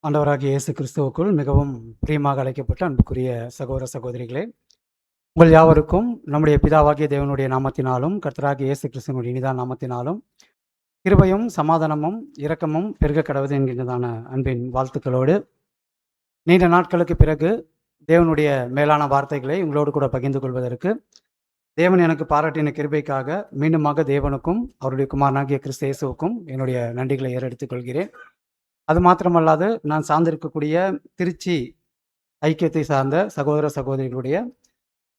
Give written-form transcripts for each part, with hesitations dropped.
ஆண்டவராகிய இயேசு கிறிஸ்துவுக்குள் மிகவும் பிரியமாக அழைக்கப்பட்ட அன்புக்குரிய சகோதர சகோதரிகளே, உங்கள் யாவருக்கும் நம்முடைய பிதாவாகிய தேவனுடைய நாமத்தினாலும் கர்த்தராகிய இயேசு கிறிஸ்துவினுடைய இனிதான நாமத்தினாலும் கிருபையும் சமாதானமும் இரக்கமும் பெருக கடவுது என்கின்றதான அன்பின் வாழ்த்துக்களோடு நீண்ட நாட்களுக்கு பிறகு தேவனுடைய மேலான வார்த்தைகளை உங்களோடு கூட பகிர்ந்து கொள்வதற்கு தேவன் எனக்கு பாராட்டின கிருபைக்காக மீண்டுமாக தேவனுக்கும் அவருடைய குமாரனாகிய கிறிஸ்து இயேசுவுக்கும் என்னுடைய நன்றிகளை ஏறெடுத்துக் கொள்கிறேன். அது மாத்திரமல்லாது நான் சார்ந்திருக்கக்கூடிய திருச்சி ஐக்கியத்தை சார்ந்த சகோதர சகோதரிகளுடைய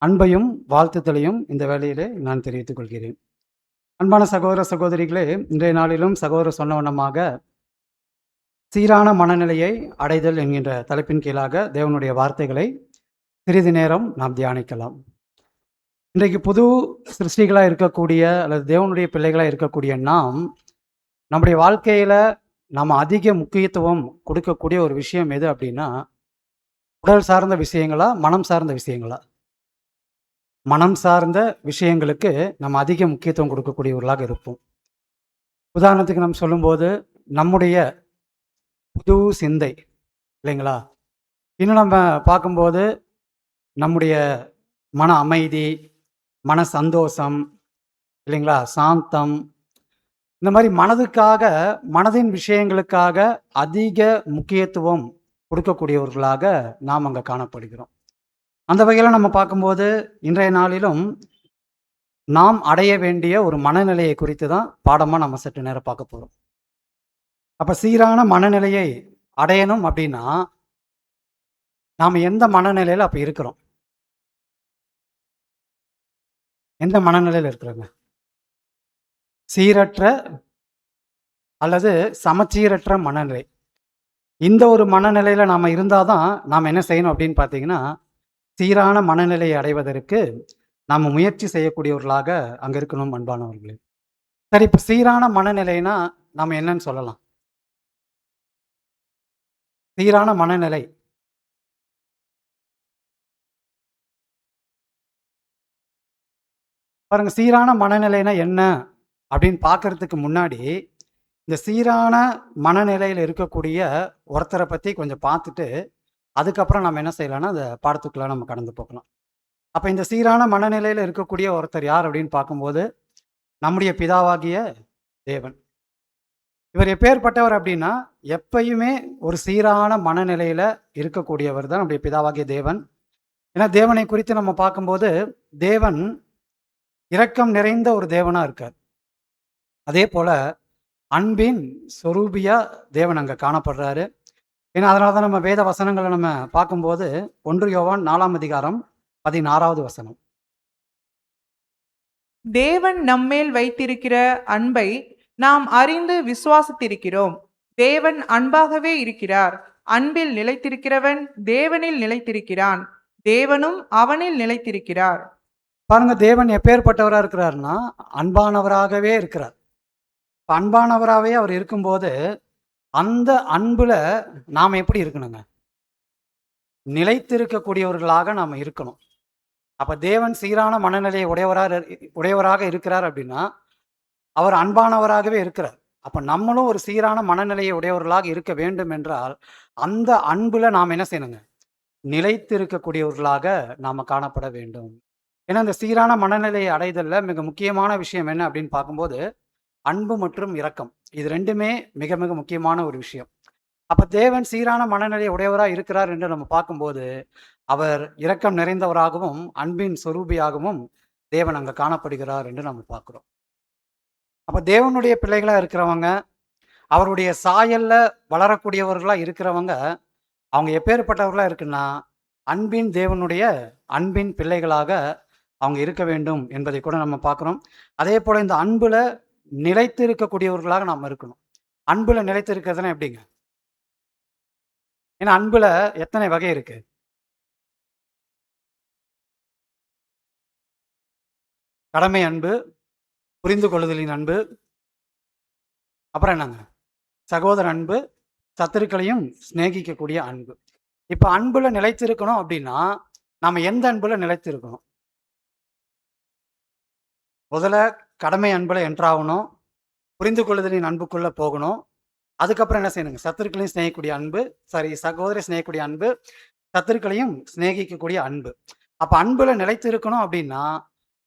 அன்பையும் வாழ்த்துதலையும் இந்த வேளையிலே நான் தெரிவித்துக் கொள்கிறேன். அன்பான சகோதர சகோதரிகளே, இன்றைய நாளிலும் சகோதரர் சொன்ன வண்ணமாக சீரான மனநிலையை அடைதல் என்கின்ற தலைப்பின் கீழாக தேவனுடைய வார்த்தைகளை சிறிது நேரம் நாம் தியானிக்கலாம். இன்றைக்கு புது சிருஷ்டிகளாக இருக்கக்கூடிய அல்லது தேவனுடைய பிள்ளைகளாக இருக்கக்கூடிய நாம் நம்முடைய வாழ்க்கையில் நாம் அதிக முக்கியத்துவம் கொடுக்கக்கூடிய ஒரு விஷயம் எது அப்படின்னா, உடல் சார்ந்த விஷயங்களா, மனம் சார்ந்த விஷயங்களா? மனம் சார்ந்த விஷயங்களுக்கு நம்ம அதிக முக்கியத்துவம் கொடுக்கக்கூடியவர்களாக இருப்போம். உதாரணத்துக்கு நம்ம சொல்லும்போது நம்முடைய புது சிந்தை இல்லைங்களா? இன்னும் நம்ம பார்க்கும்போது நம்முடைய மன அமைதி, மன சந்தோஷம் இல்லைங்களா, சாந்தம், இந்த மாதிரி மனதுக்காக, மனதின் விஷயங்களுக்காக அதிக முக்கியத்துவம் கொடுக்கக்கூடியவர்களாக நாம் அங்கே காணப்படுகிறோம். அந்த வகையில் நம்ம பார்க்கும்போது இன்றைய நாளிலும் நாம் அடைய வேண்டிய ஒரு மனநிலையை குறித்து தான் பாடமாக நம்ம சற்று நேரம் பார்க்க போகிறோம். அப்போ சீரான மனநிலையை அடையணும் அப்படின்னா நாம் எந்த மனநிலையில் அப்போ இருக்கிறோம்? எந்த மனநிலையில் இருக்கிறோங்க? சீரற்ற அல்லது சமச்சீரற்ற மனநிலை. இந்த ஒரு மனநிலையில் நாம் இருந்தால் தான் நாம் என்ன செய்யணும் அப்படின்னு பார்த்தீங்கன்னா, சீரான மனநிலையை அடைவதற்கு நாம் முயற்சி செய்யக்கூடியவர்களாக அங்கே இருக்கணும் அன்பானவர்களே. சரி, இப்போ சீரான மனநிலைனா நாம் என்னன்னு சொல்லலாம்? சீரான மனநிலை பாருங்க, சீரான மனநிலைனா என்ன அப்படின்னு பார்க்கறதுக்கு முன்னாடி இந்த சீரான மனநிலையில் இருக்கக்கூடிய ஒருத்தரை பற்றி கொஞ்சம் பார்த்துட்டு அதுக்கப்புறம் நம்ம என்ன செய்யலாம்னா அந்த பாடத்துக்குள்ள நம்ம கடந்து போகலாம். அப்போ இந்த சீரான மனநிலையில் இருக்கக்கூடிய ஒருத்தர் யார் அப்படின்னு பார்க்கும்போது நம்முடைய பிதாவாகிய தேவன். இவர் எப்பேற்பட்டவர் அப்படின்னா எப்பயுமே ஒரு சீரான மனநிலையில் இருக்கக்கூடியவர் தான் நம்முடைய பிதாவாகிய தேவன். ஏன்னா தேவனை குறித்து நம்ம பார்க்கும்போது தேவன் இரக்கம் நிறைந்த ஒரு தேவனாக இருக்கார். அதே போல் அன்பின் சொரூபியா தேவன் அங்கே காணப்படுறாரு. ஏன்னா அதனால தான் நம்ம வேத வசனங்களை நம்ம பார்க்கும்போது 1 யோவான் 4ஆம் அதிகாரம் 16வது வசனம். தேவன் நம்மேல் வைத்திருக்கிற அன்பை நாம் அறிந்து விசுவாசித்திருக்கிறோம். தேவன் அன்பாகவே இருக்கிறார். அன்பில் நிலைத்திருக்கிறவன் தேவனில் நிலைத்திருக்கிறான், தேவனும் அவனில் நிலைத்திருக்கிறார். பாருங்க, தேவன் எப்பேற்பட்டவராக இருக்கிறார்னா அன்பானவராகவே இருக்கிறார். அன்பானவராகவே அவர் இருக்கும்போது அந்த அன்புல நாம் எப்படி இருக்கணுங்க? நிலைத்திருக்கக்கூடியவர்களாக நாம் இருக்கணும். அப்ப தேவன் சீரான மனநிலையை உடையவராக இருக்கிறார் அப்படின்னா அவர் அன்பானவராகவே இருக்கிறார். அப்ப நம்மளும் ஒரு சீரான மனநிலையை உடையவர்களாக இருக்க வேண்டும் என்றால் அந்த அன்புல நாம் என்ன செய்யணுங்க? நிலைத்திருக்கக்கூடியவர்களாக நாம காணப்பட வேண்டும். ஏன்னா இந்த சீரான மனநிலையை அடைதல்ல மிக முக்கியமான விஷயம் என்ன அப்படின்னு பார்க்கும்போது அன்பு மற்றும் இரக்கம், இது ரெண்டுமே மிக மிக முக்கியமான ஒரு விஷயம். அப்ப தேவன் சீரான மனநிலை உடையவராக இருக்கிறார் என்று நம்ம பார்க்கும்போது அவர் இரக்கம் நிறைந்தவராகவும் அன்பின் சொரூபியாகவும் தேவன் அங்க காணப்படுகிறார் என்று நம்ம பார்க்கிறோம். அப்ப தேவனுடைய பிள்ளைகளா இருக்கிறவங்க, அவருடைய சாயல்ல வளரக்கூடியவர்களா இருக்கிறவங்க, அவங்க எப்பேற்பட்டவர்களா இருக்குன்னா அன்பின் தேவனுடைய அன்பின் பிள்ளைகளாக அவங்க இருக்க வேண்டும் என்பதை கூட நம்ம பார்க்குறோம். அதே போல இந்த அன்புல நிலைத்து இருக்கக்கூடியவர்களாக நாம் இருக்கணும். அன்புல நிலைத்து இருக்கிறதுனா எப்படிங்க? ஏன்னா அன்புல எத்தனை வகை இருக்கு? கடமை அன்பு, புரிந்து கொள்ளுதலின் அன்பு, அப்புறம் என்னங்க? சகோதர அன்பு, சத்துருக்களையும் சிநேகிக்கக்கூடிய அன்பு. இப்ப அன்புல நிலைத்திருக்கணும் அப்படின்னா நாம எந்த அன்புல நிலைத்திருக்கணும்? முதல்ல கடமை அன்புல என்ட்ராகணும், புரிந்து கொள்ளுதலின் அன்புக்குள்ள போகணும், அதுக்கப்புறம் என்ன செய்யணுங்க? சத்துருக்களையும் சிநேகிக்கக்கூடிய அன்பு, சகோதரி சிநேகிக்கக்கூடிய அன்பு, சத்துருக்களையும் சிநேகிக்கக்கூடிய அன்பு. அப்ப அன்புல நிலைத்து இருக்கணும் அப்படின்னா,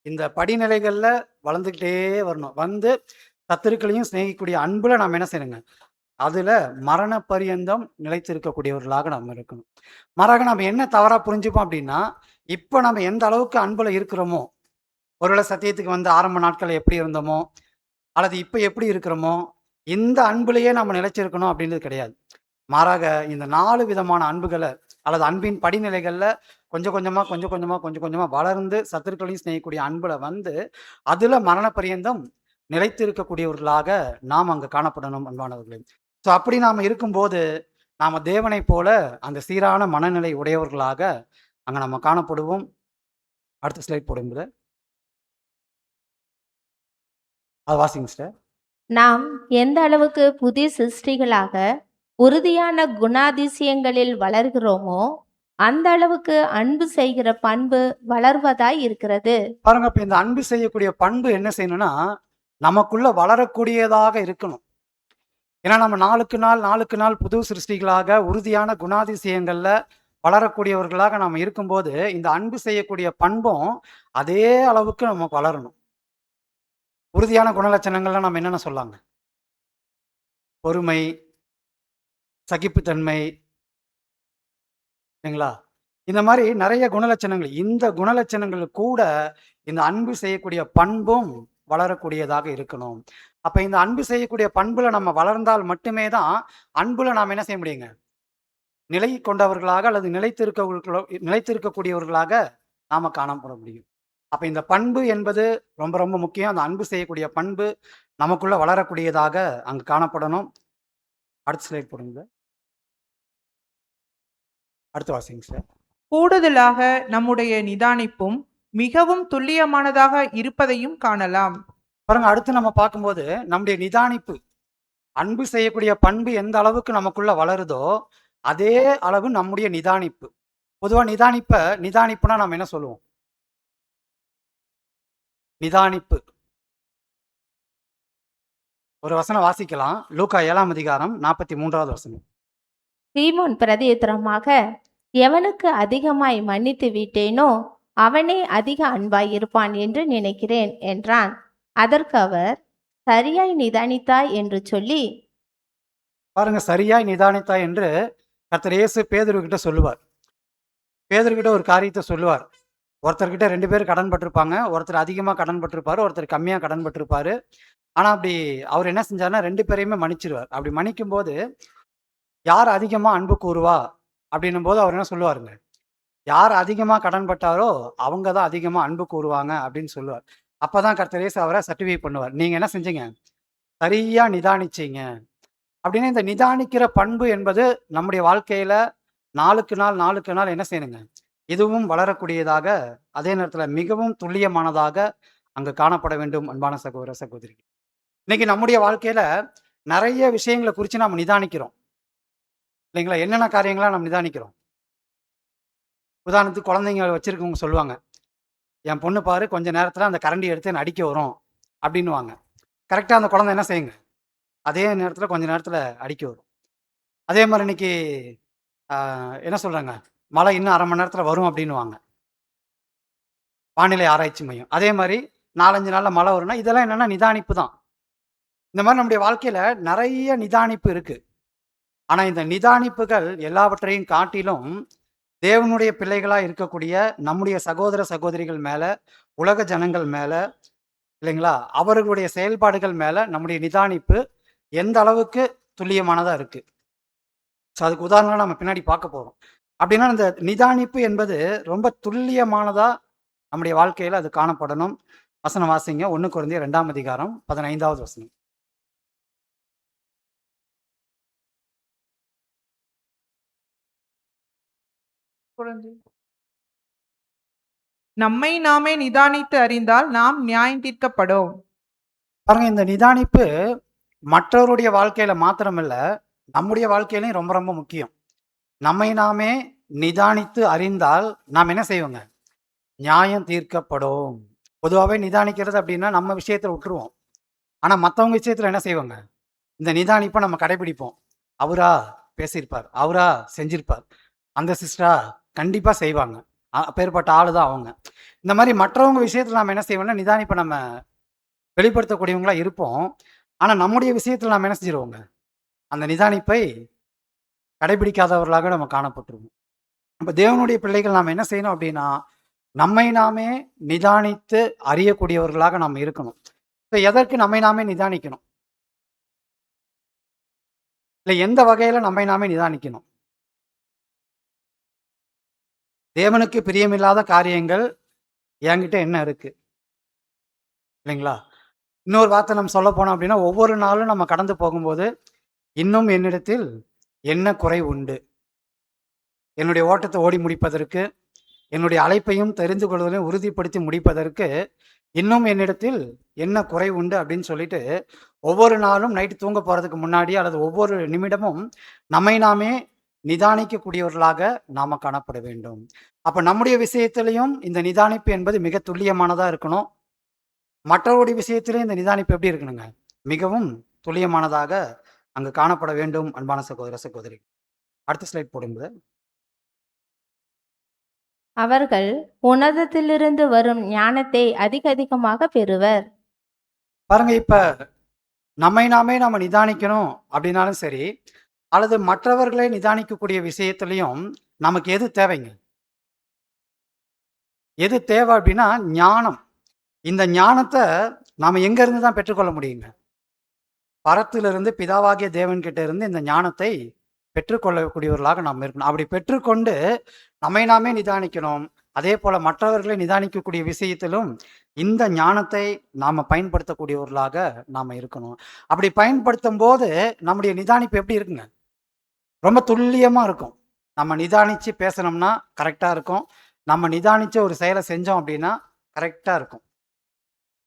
இந்த படிநிலைகள்ல வளர்ந்துக்கிட்டே வரணும். வந்து சத்துருக்களையும் சிநேகிக்கக்கூடிய அன்புல நாம என்ன செய்யணுங்க? அதுல மரண பரியந்தம் நிலைத்திருக்கக்கூடியவர்களாக நம்ம இருக்கணும். மாறாக நம்ம என்ன தவறா புரிஞ்சுப்போம் அப்படின்னா, இப்ப நம்ம எந்த அளவுக்கு அன்புல இருக்கிறோமோ, ஒருவேளை சத்தியத்துக்கு வந்து ஆரம்ப நாட்கள்ல எப்படி இருந்தோமோ, அல்லது இப்ப எப்படி இருக்கிறோமோ, இந்த அன்புலயே நம்ம நிலைச்சிருக்கணும் அப்படின்றது கிடையாது. மாறாக இந்த 4 விதமான அன்புகள அல்லது அன்பின் படிநிலைகள்ல கொஞ்சம் கொஞ்சமா, கொஞ்சம் கொஞ்சமா, கொஞ்சம் கொஞ்சமா வளர்ந்து சத்துருக்களையும் சிநேகிக்கக்கூடிய அன்புல வந்து, அதுல மரண பரியந்தம் நிலைத்திருக்கக்கூடியவர்களாக நாம் அங்க காணப்படணும் அன்பானவர்களே. அப்படி நாம இருக்கும்போது, நாம தேவனைப் போல அந்த சீரான மனநிலை உடையவர்களாக அங்க நம்ம காணப்படுவோம். அடுத்த ஸ்லைட் போடுங்க பிரதர். அது வாசிங்க சிஸ்டர். நாம் எந்த அளவுக்கு புதிய சிருஷ்டிகளாக உறுதியான குணாதிசயங்களில் வளர்கிறோமோ அந்த அளவுக்கு அன்பு செய்கிற பண்பு வளர்வதாய் இருக்கிறது. பாருங்க, இப்ப இந்த அன்பு செய்யக்கூடிய பண்பு என்ன செய்யணும்னா, நமக்குள்ள வளரக்கூடியதாக இருக்கணும். ஏன்னா நம்ம நாளுக்கு நாள், நாளுக்கு நாள் புது சிருஷ்டிகளாக உறுதியான குணாதிசயங்கள்ல வளரக்கூடியவர்களாக நாம இருக்கும்போது, இந்த அன்பு செய்யக்கூடிய பண்பும் அதே அளவுக்கு நமக்கு வளரணும். உறுதியான குணலட்சணங்கள்லாம் நம்ம என்னென்ன சொல்லாங்க? பொறுமை, சகிப்புத்தன்மை, இல்லைங்களா? இந்த மாரி நெறைய குணலட்சணங்கள். இந்த குணலட்சணங்கள் கூட இந்த அன்பு செய்யக்கூடிய பண்பும் வளரக்கூடியதாக இருக்கணும். அப்ப இந்த அன்பு செய்யக்கூடிய பண்புல நம்ம வளர்ந்தால் மட்டுமே தான், அன்புல நாம என்ன செய்ய முடியுங்க? நிலை கொண்டவர்களாக அல்லது நிலைத்திருக்கக்கூடியவர்களாக நாம காணப்பட முடியும். அப்ப இந்த பண்பு என்பது ரொம்ப ரொம்ப முக்கியம். அந்த அன்பு செய்யக்கூடிய பண்பு நமக்குள்ள வளரக்கூடியதாக அங்கு காணப்படணும். அடுத்த ஸ்லைட் போடுங்க. அடுத்து வாசிங்க சார். கூடுதலாக நம்முடைய நிதானிப்பும் மிகவும் துல்லியமானதாக இருப்பதையும் காணலாம். பாருங்க, அடுத்து நம்ம பார்க்கும்போது நம்முடைய நிதானிப்பு, அன்பு செய்யக்கூடிய பண்பு எந்த அளவுக்கு நமக்குள்ள வளருதோ, அதே அளவு நம்முடைய நிதானிப்பு. பொதுவா நிதானிப்புனா நம்ம என்ன சொல்லுவோம்? நிதானிப்பு. ஒரு வசனம் வாசிக்கலாம். லூக்கா 7ஆம் அதிகாரம் 43வது வசனம். சீமோன் பிரதியுத்தரமாக, எவனுக்கு அதிகமாய் மன்னித்து விட்டேனோ அவனே அதிக அன்பாய் இருப்பான் என்று நினைக்கிறேன் என்றான். அதற்கு அவர், சரியாய் நிதானித்தாய் என்று சொல்லி, பாருங்க, சரியாய் நிதானித்தாய் என்று கர்த்தர் இயேசு பேதுருகிட்ட சொல்லுவார். பேதுருகிட்ட ஒரு காரியத்தை சொல்லுவார். ஒருத்தர்கிட்ட 2 பேர் கடன் பட்டிருப்பாங்க. ஒருத்தர் அதிகமா கடன் பட்டிருப்பாரு. ஒருத்தர் கம்மியா கடன் பட்டிருப்பாரு. ஆனா அப்படி அவர் என்ன செஞ்சாருன்னா 2 பேரையுமே மன்னிச்சிருவார். அப்படி மன்னிக்கும்போது, யார் அதிகமா அன்பு கூறுவா அப்படின்னும்போது அவர் என்ன சொல்லுவாருங்க? யார் அதிகமா கடன் பட்டாரோ அவங்க தான் அதிகமா அன்பு கூறுவாங்க அப்படின்னு சொல்லுவார். அப்பதான் கர்த்தர் இயேசு அவரை சர்டிஃபை பண்ணுவார். நீங்க என்ன செஞ்சீங்க? சரியா நிதானிச்சீங்க. அப்படின்னா இந்த நிதானிக்கிற பண்பு என்பது நம்முடைய வாழ்க்கையில நாளுக்கு நாள், நாளுக்கு நாள் என்ன செய்யணுங்க? இதுவும் வளரக்கூடியதாக, அதே நேரத்துல மிகவும் துல்லியமானதாக அங்கு காணப்பட வேண்டும் அன்பான சகோதர, சகோதரி. இன்னைக்கு நம்முடைய வாழ்க்கையில நெறைய விஷயங்கள குறிச்சு நாம நிதானிக்கிறோம். இல்லைங்களா? என்னென்ன காரியங்களா நம்ம நிதானிக்கிறோம்? உதாரணத்துக்கு குழந்தைங்க வச்சிருக்கவங்க சொல்லுவாங்க, "என் பொண்ணு பாரு கொஞ்ச நேரத்துல அந்த கரண்டிய எடுத்து என்ன அடிக்க வரும்" அப்படின்னுவாங்க. கரெக்ட்டா அந்த குழந்தை என்ன செய்யுங்க? அதே நேரத்துல கொஞ்ச நேரத்துல அடிக்க வரும். அதே மாரி இன்னைக்கு அ என்ன சொல்றாங்க? மழை இன்னும் 1/2 மணி நேரத்துல வரும் அப்படின்னுவாங்க. வானிலை ஆராய்ச்சி மையம். அதே மாரி 4, 5 நாள்ல மழை வரும்னா, இதெல்லாம் என்னன்னா நிதானிப்பு தான். இந்த மாரி நம்முடைய வாழ்க்கையில நெறைய நிதானிப்பு இருக்கு. ஆனா இந்த நிதானிப்புகள் எல்லாவற்றையும் காட்டிலும் தேவனுடைய பிள்ளைகளா இருக்கக்கூடிய நம்முடைய சகோதர, சகோதரிகள் மேல, உலக ஜனங்கள் மேல, இல்லைங்களா? அவர்களுடைய செயல்பாடுகள் மேல நம்முடைய நிதானிப்பு எந்த அளவுக்கு துல்லியமானதா இருக்கு. அதுக்கு உதாரணம் நம்ம பின்னாடி பார்க்க போறோம். அப்படின்னா இந்த நிதானிப்பு என்பது ரொம்ப துல்லியமானதா நம்முடைய வாழ்க்கையில அது காணப்படணும். வசனம் வாசிங்க. 1 கொரிந்தியர் 2ஆம் அதிகாரம் 15வது வசனம். நம்மை நாமே நிதானித்து அறிந்தால் நாம் நியாயம் தீர்க்கப்படும். பாருங்க, இந்த நிதானிப்பு மற்றவருடைய வாழ்க்கையில மாத்திரமல்ல, நம்முடைய வாழ்க்கையிலயும் ரொம்ப ரொம்ப முக்கியம். நம்மை நாமே நிதானித்து அறிந்தால் நாம் என்ன செய்வோங்க? நியாயம் தீர்க்கப்படும். பொதுவாவே நிதானிக்கிறது அப்படின்னா நம்ம விஷயத்துல விட்டுருவோம். ஆனா மத்தவங்க விஷயத்துல என்ன செய்வாங்க? இந்த நிதானிப்பை நம்ம கடைபிடிப்போம். அவரா பேசியிருப்பார், அவரா செஞ்சிருப்பார், அந்த சிஸ்டரா கண்டிப்பா செய்வாங்க, அப்பேற்பட்ட ஆளு தான் அவங்க. இந்த மாதிரி மற்றவங்க விஷயத்துல நம்ம என்ன செய்வோம்னா நிதானிப்பை நம்ம வெளிப்படுத்தக்கூடியவங்களா இருப்போம். ஆனா நம்முடைய விஷயத்துல நம்ம என்ன செஞ்சிருவோங்க, அந்த நிதானிப்பை கடைபிடிக்காதவர்களாக நம்ம காணப்பட்டுருவோம். அப்ப தேவனுடைய பிள்ளைகள் நாம் என்ன செய்யணும் அப்படின்னா, நம்மை நாமே நிதானித்து அறியக்கூடியவர்களாக நாம் இருக்கணும். இப்ப எதற்கு நம்மை நாமே நிதானிக்கணும்? இல்ல எந்த வகையில நம்மை நாமே நிதானிக்கணும்? தேவனுக்கு பிரியமில்லாத காரியங்கள் என்கிட்ட என்ன இருக்கு? இல்லைங்களா? இன்னொரு வார்த்தை நம்ம சொல்லப் போனோம் அப்படின்னா, ஒவ்வொரு நாளும் நம்ம கடந்து போகும்போது, இன்னும் என்னிடத்தில் என்ன குறை உண்டு? என்னுடைய ஓட்டத்தை ஓடி முடிப்பதற்கு, என்னுடைய அழைப்பையும் தெரிந்து கொள்வதையும் உறுதிப்படுத்தி முடிப்பதற்கு, இன்னும் என்னிடத்தில் என்ன குறை உண்டு அப்படின்னு சொல்லிட்டு, ஒவ்வொரு நாளும் நைட்டு தூங்க போறதுக்கு முன்னாடி அல்லது ஒவ்வொரு நிமிடமும் நம்மை நாமே நிதானிக்கக்கூடியவர்களாக நாம காணப்பட வேண்டும். அப்ப நம்முடைய விஷயத்திலையும் இந்த நிதானிப்பு என்பது மிக துல்லியமானதா இருக்கணும். மற்றவருடைய விஷயத்திலும் இந்த நிதானிப்பு எப்படி இருக்கணுங்க? மிகவும் துல்லியமானதாக அங்கு காணப்பட வேண்டும். அன்பான சகோதர சகோதரி, அடுத்த ஸ்லைட் போடுங்க. அவர்கள் உன்னதத்திலிருந்து வரும் ஞானத்தை அதிகமாக பெறுவர். பாருங்க, இப்ப நம்மை நாமே நம்ம நிதானிக்கணும் அப்படின்னாலும் சரி, அல்லது மற்றவர்களை நிதானிக்கக்கூடிய விஷயத்திலையும் நமக்கு எது தேவைங்க? எது தேவை அப்படின்னா ஞானம். இந்த ஞானத்தை நாம எங்க இருந்து தான் பெற்றுக்கொள்ள முடியுங்க? பரத்திலிருந்து பிதாவாகிய தேவன் கிட்ட இருந்து இந்த ஞானத்தை பெற்றுக்கொள்ளக்கூடியவர்களாக நாம் இருக்கணும். அப்படி பெற்றுக்கொண்டு நம்மை நாமே நிதானிக்கணும். அதே போல மற்றவர்களை நிதானிக்கக்கூடிய விஷயத்திலும் இந்த ஞானத்தை நாம பயன்படுத்தக்கூடியவர்களாக நாம இருக்கணும். அப்படி பயன்படுத்தும் போது நம்முடைய நிதானிப்பு எப்படி இருக்குங்க? ரொம்ப துல்லியமா இருக்கும். நம்ம நிதானிச்சு பேசணும்னா கரெக்டா இருக்கும். நம்ம நிதானிச்சு ஒரு செயலை செஞ்சோம் அப்படின்னா கரெக்டா இருக்கும்.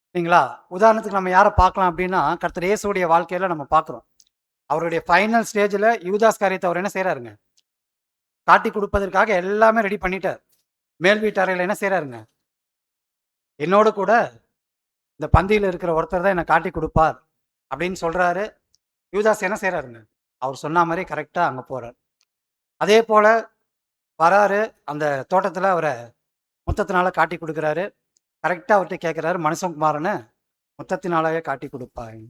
இல்லைங்களா? உதாரணத்துக்கு நம்ம யாரை பார்க்கலாம் அப்படின்னா, கர்த்தர் இயேசுவுடைய வாழ்க்கையில நம்ம பார்க்குறோம். அவருடைய ஃபைனல் ஸ்டேஜ்ல யூதாஸ் காரியத்தை அவர் என்ன செய்றாருங்க? காட்டி கொடுப்பதற்காக எல்லாமே ரெடி பண்ணிட்டார். மேல் வீட்டு அறையில என்ன செய்றாருங்க? என்னோடு கூட இந்த பந்தியில இருக்கிற ஒருத்தர் தான் என்ன காட்டி கொடுப்பார் அப்படின்னு சொல்றாரு. யூதாஸ் என்ன செய்றாருங்க? அவர் சொன்ன மாதிரி கரெக்டா அங்க போறார். அதே போல வராரு, அந்த தோட்டத்துல அவரை முத்தத்தினால காட்டி கொடுக்குறாரு. கரெக்டா அவர்கிட்ட கேட்கிறாரு, மனுஷகுமாரனை முத்தத்தினாலவே காட்டி கொடுப்பாய்.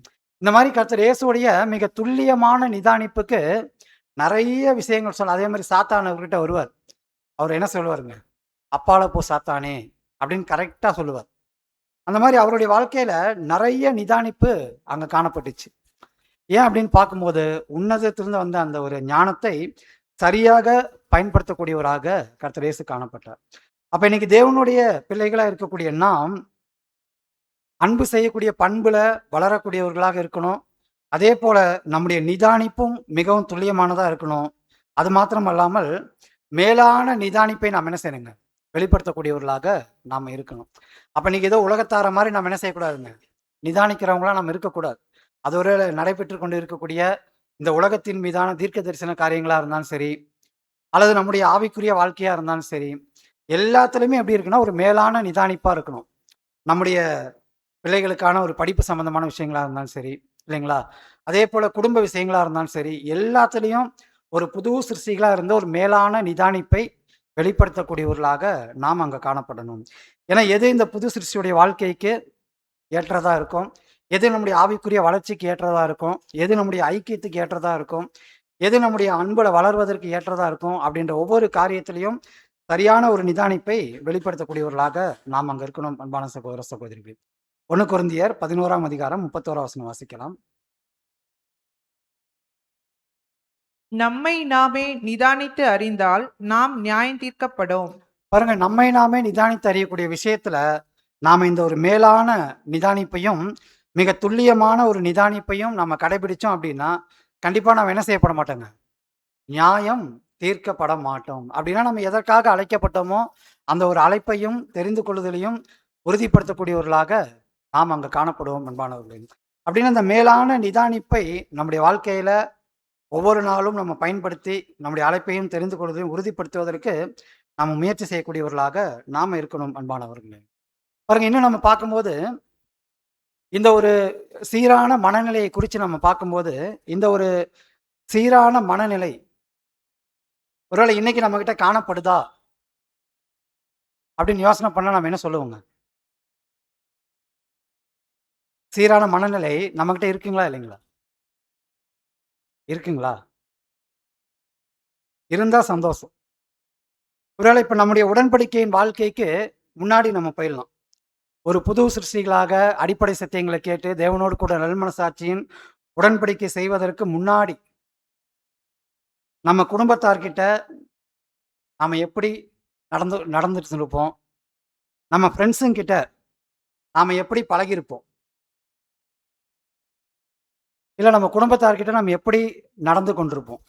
இந்த மாதிரி கர்த்தர் இயேசுவுடைய மிக துல்லியமான நிதானிப்புக்கு நிறைய விஷயங்கள் சொல்ல. அதே மாதிரி சாத்தான் அவர்கிட்ட வருவார். அவர் என்ன சொல்லுவாருங்க? அப்பால போ சாத்தானே அப்படின்னு கரெக்டா சொல்லுவார். அந்த மாதிரி அவருடைய வாழ்க்கையில நிறைய நிதானிப்பு அங்க காணப்பட்டுச்சு. ஏன் அப்படின்னு பார்க்கும்போது, உன்னதத்திலிருந்து வந்த அந்த ஒரு ஞானத்தை சரியாக பயன்படுத்தக்கூடியவராக கர்த்தர் இயேசு காணப்பட்டார். அப்ப இன்னைக்கு தேவனுடைய பிள்ளைகளா இருக்கக்கூடிய நாம் அன்பு செய்யக்கூடிய பண்புல வளரக்கூடியவர்களாக இருக்கணும். அதே போல நம்முடைய நிதானிப்பும் மிகவும் துல்லியமானதா இருக்கணும். அது மாத்திரம் அல்லாமல் மேலான நிதானிப்பை நாம் என்ன செய்யணுங்க? வெளிப்படுத்தக்கூடியவர்களாக நாம இருக்கணும். அப்ப இன்னைக்கு ஏதோ உலகத்தார மாதிரி நம்ம என்ன செய்யக்கூடாதுங்க? நிதானிக்கிறவங்களா நம்ம இருக்கக்கூடாது. அது ஒரு நடைபெற்று கொண்டு இருக்கக்கூடிய இந்த உலகத்தின் மீதான தீர்க்க தரிசன காரியங்களா இருந்தாலும் சரி, அல்லது நம்முடைய ஆவிக்குரிய வாழ்க்கையா இருந்தாலும் சரி, எல்லாத்துலயுமே எப்படி இருக்குன்னா ஒரு மேலான நிதானிப்பா இருக்கணும். நம்முடைய பிள்ளைகளுக்கான ஒரு படிப்பு சம்பந்தமான விஷயங்களா இருந்தாலும் சரி, இல்லைங்களா? அதே போல குடும்ப விஷயங்களா இருந்தாலும் சரி, எல்லாத்துலயும் ஒரு புது சிருஷ்டிகளா இருந்த ஒரு மேலான நிதானிப்பை வெளிப்படுத்தக்கூடியவர்களாக நாம் அங்க காணப்படணும். ஏன்னா எது இந்த புது சிருஷ்டியுடைய வாழ்க்கைக்கு ஏற்றதா இருக்கும், எது நம்முடைய ஆவிக்குரிய வளர்ச்சிக்கு ஏற்றதா இருக்கும், எது நம்முடைய ஐக்கியத்துக்கு ஏற்றதா இருக்கும், எது நம்முடைய அன்புல வளர்வதற்கு ஏற்றதா இருக்கும் அப்படின்ற ஒவ்வொரு காரியத்திலையும் சரியான ஒரு நிதானிப்பை வெளிப்படுத்தக்கூடியவர்களாக நாம் அங்க இருக்கணும். அன்பான சகோதர சகோதரிகள், 1 கொரிந்தியர் 11ஆம் அதிகாரம் 31 வசனம் வாசிக்கலாம். நம்மை நாமே நிதானித்து அறிந்தால் நாம் நியாயம் தீர்க்கப்படும். பாருங்க, நம்மை நாமே நிதானித்து அறியக்கூடிய விஷயத்துல நாம இந்த ஒரு மேலான நிதானிப்பையும் மிக துல்லியமான ஒரு நிதானிப்பையும் நம்ம கடைபிடிச்சோம் அப்படின்னா கண்டிப்பா நம்ம என்ன செய்யப்பட மாட்டோங்க? நியாயம் தீர்க்கப்பட மாட்டோம். அப்படின்னா நம்ம எதற்காக அழைக்கப்பட்டோமோ அந்த ஒரு அழைப்பையும் தெரிந்து கொள்ளுதலையும் உறுதிப்படுத்தக்கூடியவர்களாக நாம் அங்க காணப்படுவோம். அன்பானவர்களே, அப்படின்னு அந்த மேலான நிதானிப்பை நம்முடைய வாழ்க்கையில ஒவ்வொரு நாளும் நம்ம பயன்படுத்தி நம்முடைய அழைப்பையும் தெரிந்து கொள்வதையும் உறுதிப்படுத்துவதற்கு நாம முயற்சி செய்யக்கூடியவர்களாக நாம இருக்கணும். அன்பானவர்களே, பாருங்க, இன்னும் நம்ம பார்க்கும்போது இந்த ஒரு சீரான மனநிலையை குறித்து நம்ம பார்க்கும்போது, இந்த ஒரு சீரான மனநிலை ஒருவேளை இன்னைக்கு நம்மகிட்ட காணப்படுதா அப்படின்னு யோசனை பண்ணா நம்ம என்ன சொல்லுவோங்க? சீரான மனநிலை நம்மகிட்ட இருக்குங்களா? இல்லைங்களா? இருக்குங்களா? இருந்தா சந்தோஷம். ஒருவேளை இப்ப நம்முடைய உடன்படிக்கையின் வாழ்க்கைக்கு முன்னாடி நம்ம போயிடலாம். ஒரு புது சிருஷ்டிகளாக அடிப்படை சத்தியங்களை கேட்டு தேவனோடு கூட நல்மனசாட்சியின் உடன்படிக்கை செய்வதற்கு முன்னாடி நம்ம குடும்பத்தார்கிட்ட நாம எப்படி நடந்துட்டு இருப்போம்? நம்ம ஃப்ரெண்ட்ஸுங்கிட்ட நாம எப்படி பழகியிருப்போம்? இல்ல நம்ம குடும்பத்தார்கிட்ட நம்ம எப்படி நடந்து கொண்டிருப்போம்?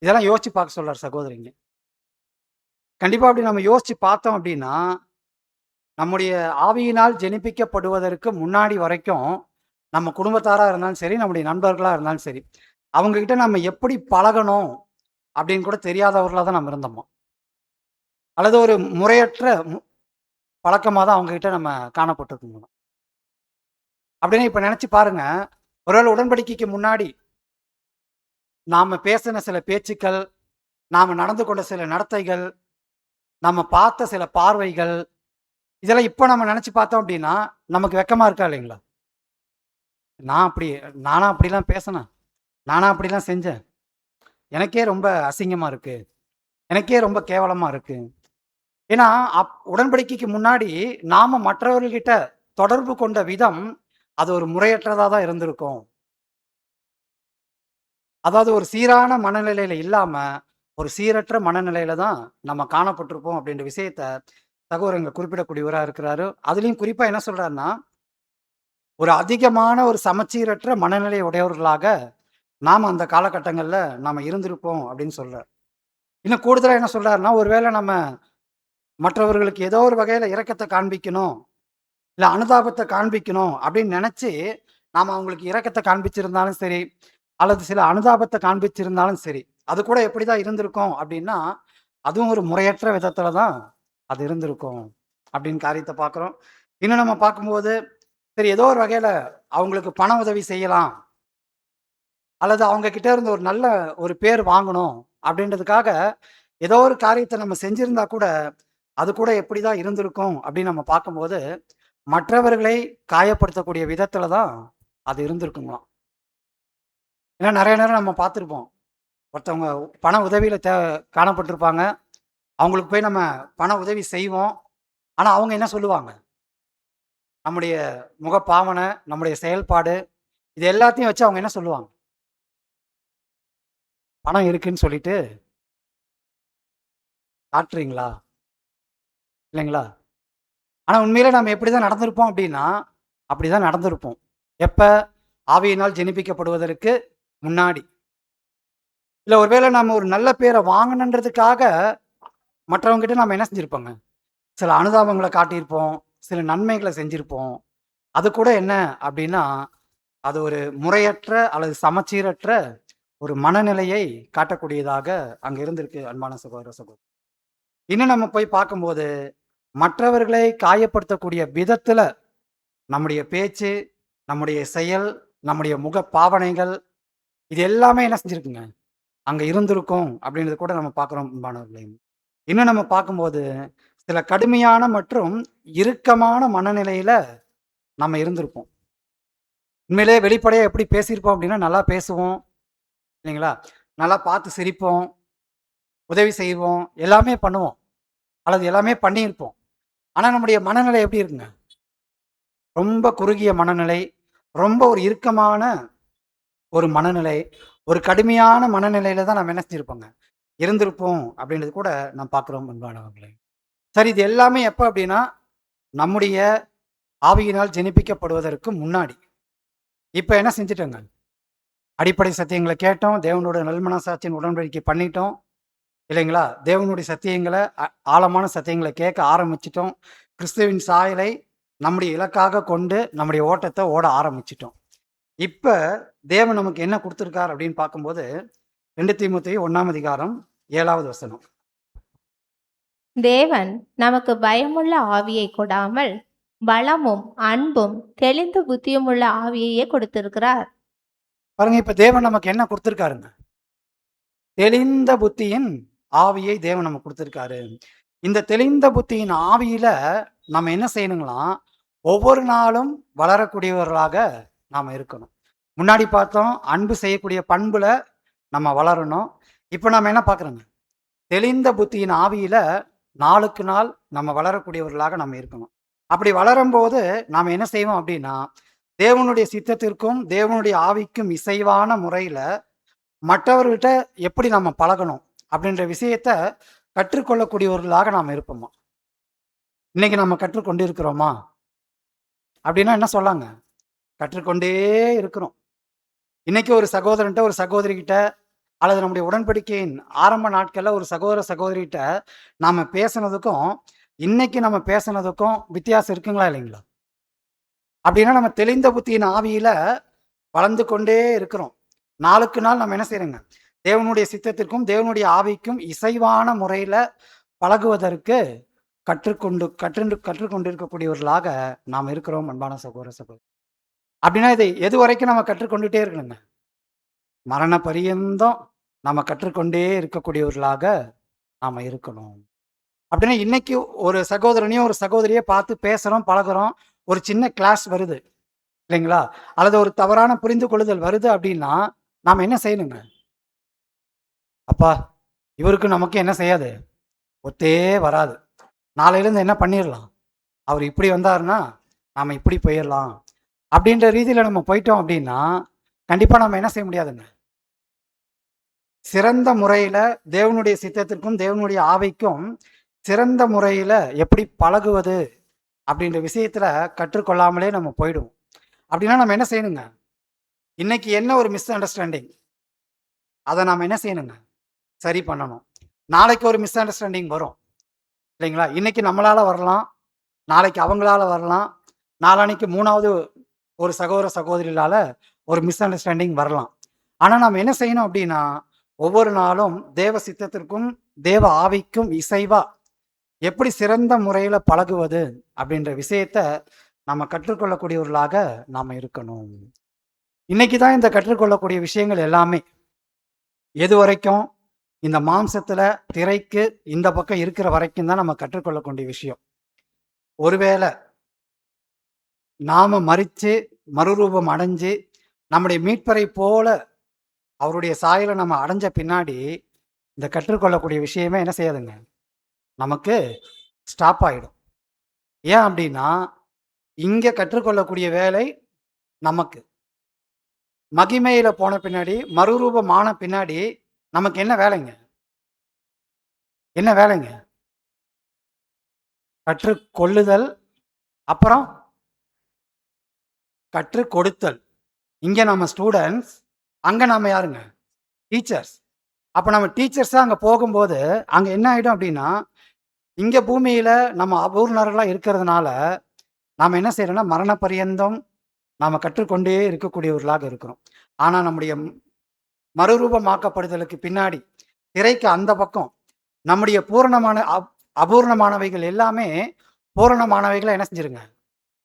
இதெல்லாம் யோசிச்சு பார்க்க சொல்றார் சகோதரிங்க. கண்டிப்பா அப்படி நம்ம யோசிச்சு பார்த்தோம் அப்படின்னா, நம்முடைய ஆவியினால் ஜெனிப்பிக்கப்படுவதற்கு முன்னாடி வரைக்கும், நம்ம குடும்பத்தாரா இருந்தாலும் சரி, நம்முடைய நண்பர்களா இருந்தாலும் சரி, அவங்க கிட்ட நம்ம எப்படி பழகணும் அப்படின்னு கூட தெரியாதவர்களா தான் நம்ம இருந்தோமா. அல்லது ஒரு முறையற்ற பழக்கமா தான் அவங்க கிட்ட நம்ம காணப்பட்டிருக்கோம். அப்படின்னு இப்ப நினைச்சு பாருங்க. ஒருவேளை உடன்படிக்கைக்கு முன்னாடி நாம பேசின சில பேச்சுக்கள், நாம நடந்து கொண்ட சில நடத்தைகள், நம்ம பார்த்த சில பார்வைகள், இதெல்லாம் இப்ப நம்ம நினைச்சு பார்த்தோம் அப்படின்னா, நமக்கு வெட்கமா இருக்கா இல்லைங்களா? நான் அப்படி நானா அப்படிலாம் பேசினேன்? நானா அப்படிலாம் செஞ்சேன்? எனக்கே ரொம்ப அசிங்கமா இருக்கு. எனக்கே ரொம்ப கேவலமா இருக்கு. ஏன்னா, உடன்படிக்கைக்கு முன்னாடி நாம மற்றவர்கள்கிட்ட தொடர்பு கொண்ட விதம், அது ஒரு முறையற்றதா தான் இருந்திருக்கும். அதாவது ஒரு சீரான மனநிலையில இல்லாம, ஒரு சீரற்ற மனநிலையில தான் நம்ம காணப்பட்டிருப்போம் அப்படின்ற விஷயத்த சகோதரர் இங்க குறிப்பிடக்கூடியவரா இருக்கிறாரு. அதுலயும் குறிப்பா என்ன சொல்றாருன்னா, ஒரு அதிகமான ஒரு சமச்சீரற்ற மனநிலை உடையவர்களாக நாம அந்த காலகட்டங்கள்ல நாம இருந்திருப்போம் அப்படின்னு சொல்றார். இன்னும் கூடுதலா என்ன சொல்றாருன்னா, ஒருவேளை நம்ம மற்றவர்களுக்கு ஏதோ ஒரு வகையில இரக்கத்த காண்பிக்கணும், இல்ல அனுதாபத்த காண்பிக்கணும் அப்படின்னு நெனச்சு, நாம அவங்களுக்கு இரக்கத்த காண்பிச்சிருந்தாலும் சரி, அல்லது சில அனுதாபத்த காண்பிச்சிருந்தாலும் சரி, அது கூட எப்படிதான் இருந்திருக்கும் அப்படின்னா, அதுவும் ஒரு முறையற்ற விதத்துல தான் அது இருந்திருக்கும் அப்படின்னு காரியத்த பார்க்குறோம். இன்னும் நம்ம பார்க்கும்போது, சரி ஏதோ ஒரு வகையில அவங்களுக்கு பண உதவி செய்யலாம். அல்லது அவங்க கிட்ட இருந்து ஒரு நல்ல ஒரு பேர் வாங்கணும் அப்படின்றதுக்காக, ஏதோ ஒரு காரியத்த நம்ம செஞ்சிருந்தா கூட, அது கூட எப்படிதான் இருந்திருக்கும் அப்படின்னு நம்ம பார்க்கும்போது, மற்றவர்களை காயப்படுத்தக்கூடிய விதத்துல தான் அது இருந்திருக்குங்களாம். ஏன்னா நெறைய நேரம் நம்ம பார்த்துருப்போம். ஒருத்தவங்க பண உதவியில காணப்பட்டிருப்பாங்க. அவங்களுக்கு போய் நம்ம பண உதவி செய்வோம். ஆனா அவங்க என்ன சொல்லுவாங்க? நம்முடைய முகப்பாவனை, நம்முடைய செயல்பாடு, இது எல்லாத்தையும் வச்சு அவங்க என்ன சொல்லுவாங்க? பணம் இருக்குன்னு சொல்லிட்டு காட்டுறீங்களா? இல்லைங்களா? ஆனா உண்மையிலே நம்ம எப்படிதான் நடந்திருப்போம் அப்படின்னா, அப்படிதான் நடந்திருப்போம். எப்ப? ஆவியினால் ஜெனிப்பிக்கப்படுவதற்கு முன்னாடி. இல்ல ஒருவேளை நம்ம ஒரு நல்ல பேர வாங்கணுன்றதுக்காக மற்றவங்ககிட்ட நம்ம என்ன செஞ்சிருப்போங்க? சில அனுதாபங்கள காட்டியிருப்போம். சில நன்மைகள செஞ்சிருப்போம். அது கூட என்ன அப்படின்னா, அது ஒரு முறையற்ற அல்லது சமச்சீரற்ற ஒரு மனநிலையை காட்டக்கூடியதாக அங்க இருந்திருக்கு அன்பான சகோதர, சகோதரி. இன்னும் நம்ம போய் பார்க்கும்போது, மற்றவர்களை காயப்படுத்தக்கூடிய விதத்துல நம்முடைய பேச்சு, நம்முடைய செயல், நம்முடைய முக பாவனைகள், இது எல்லாமே என்ன செஞ்சிருக்குங்க? அங்க இருந்திருக்கும் அப்படின்றத கூட நம்ம பார்க்குறோம் அன்பானவர்களே. இன்னும் நம்ம பார்க்கும்போது, சில கடுமையான மற்றும் இறுக்கமான மனநிலையில நம்ம இருந்திருப்போம். உண்மையிலேயே வெளிப்படையா எப்படி பேசியிருப்போம் அப்படின்னா, நல்லா பேசுவோம் இல்லைங்களா? நல்லா பார்த்து சிரிப்போம், உதவி செய்வோம், எல்லாமே பண்ணுவோம். அல்லது எல்லாமே பண்ணியிருப்போம். ஆனா நம்முடைய மனநிலை எப்படி இருக்குங்க? ரொம்ப குறுகிய மனநிலை, ரொம்ப ஒரு இறுக்கமான ஒரு மனநிலை, ஒரு கடுமையான மனநிலையில தான் நம்ம என்ன செஞ்சிருப்போங்க? இருந்திருப்போம் அப்படின்றது கூட நாம் பார்க்கிறோம் அன்பானவர்களே. சரி இது எல்லாமே எப்ப அப்படின்னா, நம்முடைய ஆவியினால் ஜெனிப்பிக்கப்படுவதற்கு முன்னாடி. இப்ப என்ன செஞ்சுட்டோங்க? அடிப்படை சத்தியங்கள கேட்டோம். தேவனோட நல்மனசாட்சியின் உடன்படிக்கை பண்ணிட்டோம். இல்லைங்களா? தேவனுடைய சத்தியங்கள ஆழமான சத்தியங்கள கேட்க ஆரம்பிச்சுட்டோம். கிறிஸ்துவின் சாயலை நம்முடைய இலக்காக கொண்டு நம்முடைய ஓட்டத்த ஓட ஆரம்பிச்சுட்டோம். இப்ப தேவன் நமக்கு என்ன குடுத்திருக்கார் அப்படின்னு பார்க்கும்போது, 2 தீமோத்தேயு 1 அதிகாரம் 7வது வசனம். தேவன் நமக்கு பயமுள்ள ஆவியை கொடாமல் பலமும் அன்பும் தெளிந்த புத்தியும் உள்ள ஆவியையே கொடுத்திருக்கிறார். பாருங்க, இப்ப தேவன் நமக்கு என்ன கொடுத்திருக்காருங்க? தெளிந்த புத்தியின் ஆவியை தேவன் நமக்கு கொடுத்திருக்காரு. இந்த தெளிந்த புத்தியின் ஆவியில நம்ம என்ன செய்யணுங்களாம்? ஒவ்வொரு நாளும் வளரக்கூடியவர்களாக நாம இருக்கணும். முன்னாடி பார்த்தோம், அன்பு செய்யக்கூடிய பண்புல நம்ம வளரணும். இப்ப நாம என்ன பார்க்குறோங்க? தெளிந்த புத்தியின் ஆவியில நாளுக்கு நாள் நம்ம வளரக்கூடியவர்களாக நம்ம இருக்கணும். அப்படி வளரும்போது நாம என்ன செய்வோம் அப்படின்னா, தேவனுடைய சித்தத்திற்கும் தேவனுடைய ஆவிக்கும் இசைவான முறையில மற்றவர்கள்ட்ட எப்படி நம்ம பழகணும் அப்படின்ற விஷயத்த கற்றுக்கொள்ளக்கூடியவர்களாக நாம் இருப்போமா? இன்னைக்கு நம்ம கற்றுக்கொண்டு இருக்கிறோமா? அப்படின்னா என்ன சொல்லாங்க? கற்றுக்கொண்டே இருக்கிறோம். இன்னைக்கு ஒரு சகோதரன்ட்ட, ஒரு சகோதரிகிட்ட, அல்லது நம்முடைய உடன்படிக்கையின் ஆரம்ப நாட்கள்ல ஒரு சகோதர சகோதரிகிட்ட நாம பேசுனதுக்கும், இன்னைக்கு நம்ம பேசுனதுக்கும் வித்தியாசம் இருக்குங்களா இல்லைங்களா? அப்படின்னா நம்ம தெளிந்த புத்தியின் ஆவியில வளர்ந்து கொண்டே இருக்கிறோம். நாளுக்கு நாள் நம்ம என்ன செய்றோங்க? தேவனுடைய சித்தத்திற்கும் தேவனுடைய ஆவிக்கும் இசைவான முறையில பழகுவதற்கு கற்றுக்கொண்டிருக்கக்கூடியவர்களாக நாம் இருக்கிறோம் அன்பான சகோதர சகோதரி. அப்படின்னா இதை எது வரைக்கும் நம்ம கற்றுக்கொண்டுட்டே இருக்கணுங்க? மரண பரியந்தம் நம்ம கற்றுக்கொண்டே இருக்கக்கூடியவர்களாக நாம இருக்கணும். அப்படின்னா இன்னைக்கு ஒரு சகோதரனையோ ஒரு சகோதரியை பார்த்து பேசுறோம், பழகுறோம். ஒரு சின்ன கிளாஸ் வருது இல்லைங்களா? அல்லது ஒரு தவறான புரிந்து கொள்ளுதல் வருது அப்படின்னா நாம என்ன செய்யணுங்க? அப்பா, இவருக்கு நமக்கு என்ன செய்யாது? ஒத்தே வராது. நாளையிலேருந்து என்ன பண்ணிடலாம்? அவர் இப்படி வந்தாருன்னா நாம இப்படி போயிடலாம் அப்படின்ற ரீதியில நம்ம போயிட்டோம் அப்படின்னா கண்டிப்பா நம்ம என்ன செய்ய முடியாதுங்க? சிறந்த முறையில தேவனுடைய சித்தத்திற்கும் தேவனுடைய ஆவிக்கும் சிறந்த முறையில எப்படி பழகுவது அப்படின்ற விஷயத்துல கற்றுக்கொள்ளாமலே நம்ம போயிடுவோம். அப்படின்னா நம்ம என்ன செய்யணுங்க? இன்னைக்கு என்ன ஒரு மிஸ் அண்டர்ஸ்டாண்டிங், அதை நாம என்ன செய்யணுங்க? சரி பண்ணணும். நாளைக்கு ஒரு மிஸ் அண்டர்ஸ்டாண்டிங் வரும் இல்லைங்களா? இன்னைக்கு நம்மளால வரலாம், நாளைக்கு அவங்களால வரலாம், நாளான்னைக்கு மூணாவது ஒரு சகோதர சகோதரிகளால ஒரு மிஸ் அண்டர்ஸ்டாண்டிங் வரலாம். ஆனா நம்ம என்ன செய்யணும் அப்படின்னா, ஒவ்வொரு நாளும் தேவ சித்தத்திற்கும் தேவ ஆவிக்கும் இசைவா எப்படி சிறந்த முறையில பழகுவது அப்படின்ற விஷயத்த நம்ம கற்றுக்கொள்ளக்கூடியவர்களாக நாம இருக்கணும். இன்னைக்கு தான் இந்த கற்றுக்கொள்ளக்கூடிய விஷயங்கள் எல்லாமே எது வரைக்கும்? இந்த மாம்சத்துல திரைக்கு இந்த பக்கம் இருக்கிற வரைக்கும் தான் நம்ம கற்றுக்கொள்ளக்கூடிய விஷயம். ஒருவேளை நாம மரிச்சு மறுரூபம் அடைஞ்சு நம்முடைய மீட்பரை போல அவருடைய சாயலை நம்ம அடைஞ்ச பின்னாடி இந்த கற்றுக்கொள்ளக்கூடிய விஷயமே என்ன செய்யாதுங்க? நமக்கு ஸ்டாப் ஆயிடும். ஏன் அப்படின்னா, இங்க கற்றுக்கொள்ளக்கூடிய வேலை நமக்கு மகிமையில போன பின்னாடி, மறுரூபமான பின்னாடி நமக்கு என்ன வேலைங்க? என்ன வேலைங்க? கற்றுக்கொள்ளுதல், அப்புறம் கற்றுக் கொடுத்தல். இங்க நம்ம ஸ்டூடண்ட்ஸ், அங்க நாம யாருங்க? டீச்சர்ஸ். அப்ப நம்ம டீச்சர்ஸா அங்க போகும்போது அங்க என்ன ஆயிடும் அப்படின்னா, இங்க பூமியில நம்ம அபூர்ணர்களா இருக்கிறதுனால நாம என்ன செய்யறோம்னா மரண பரியந்தம் நாம கற்றுக்கொண்டே இருக்கக்கூடியவர்களாக இருக்கிறோம். ஆனா நம்முடைய மறுரூபமாக்கப்படுதலுக்கு பின்னாடி திரைக்கு அந்த பக்கம் நம்முடைய பூரணமான அபூர்ணமானவைகள் எல்லாமே பூரணமானவைகளை என்ன செஞ்சிருங்க?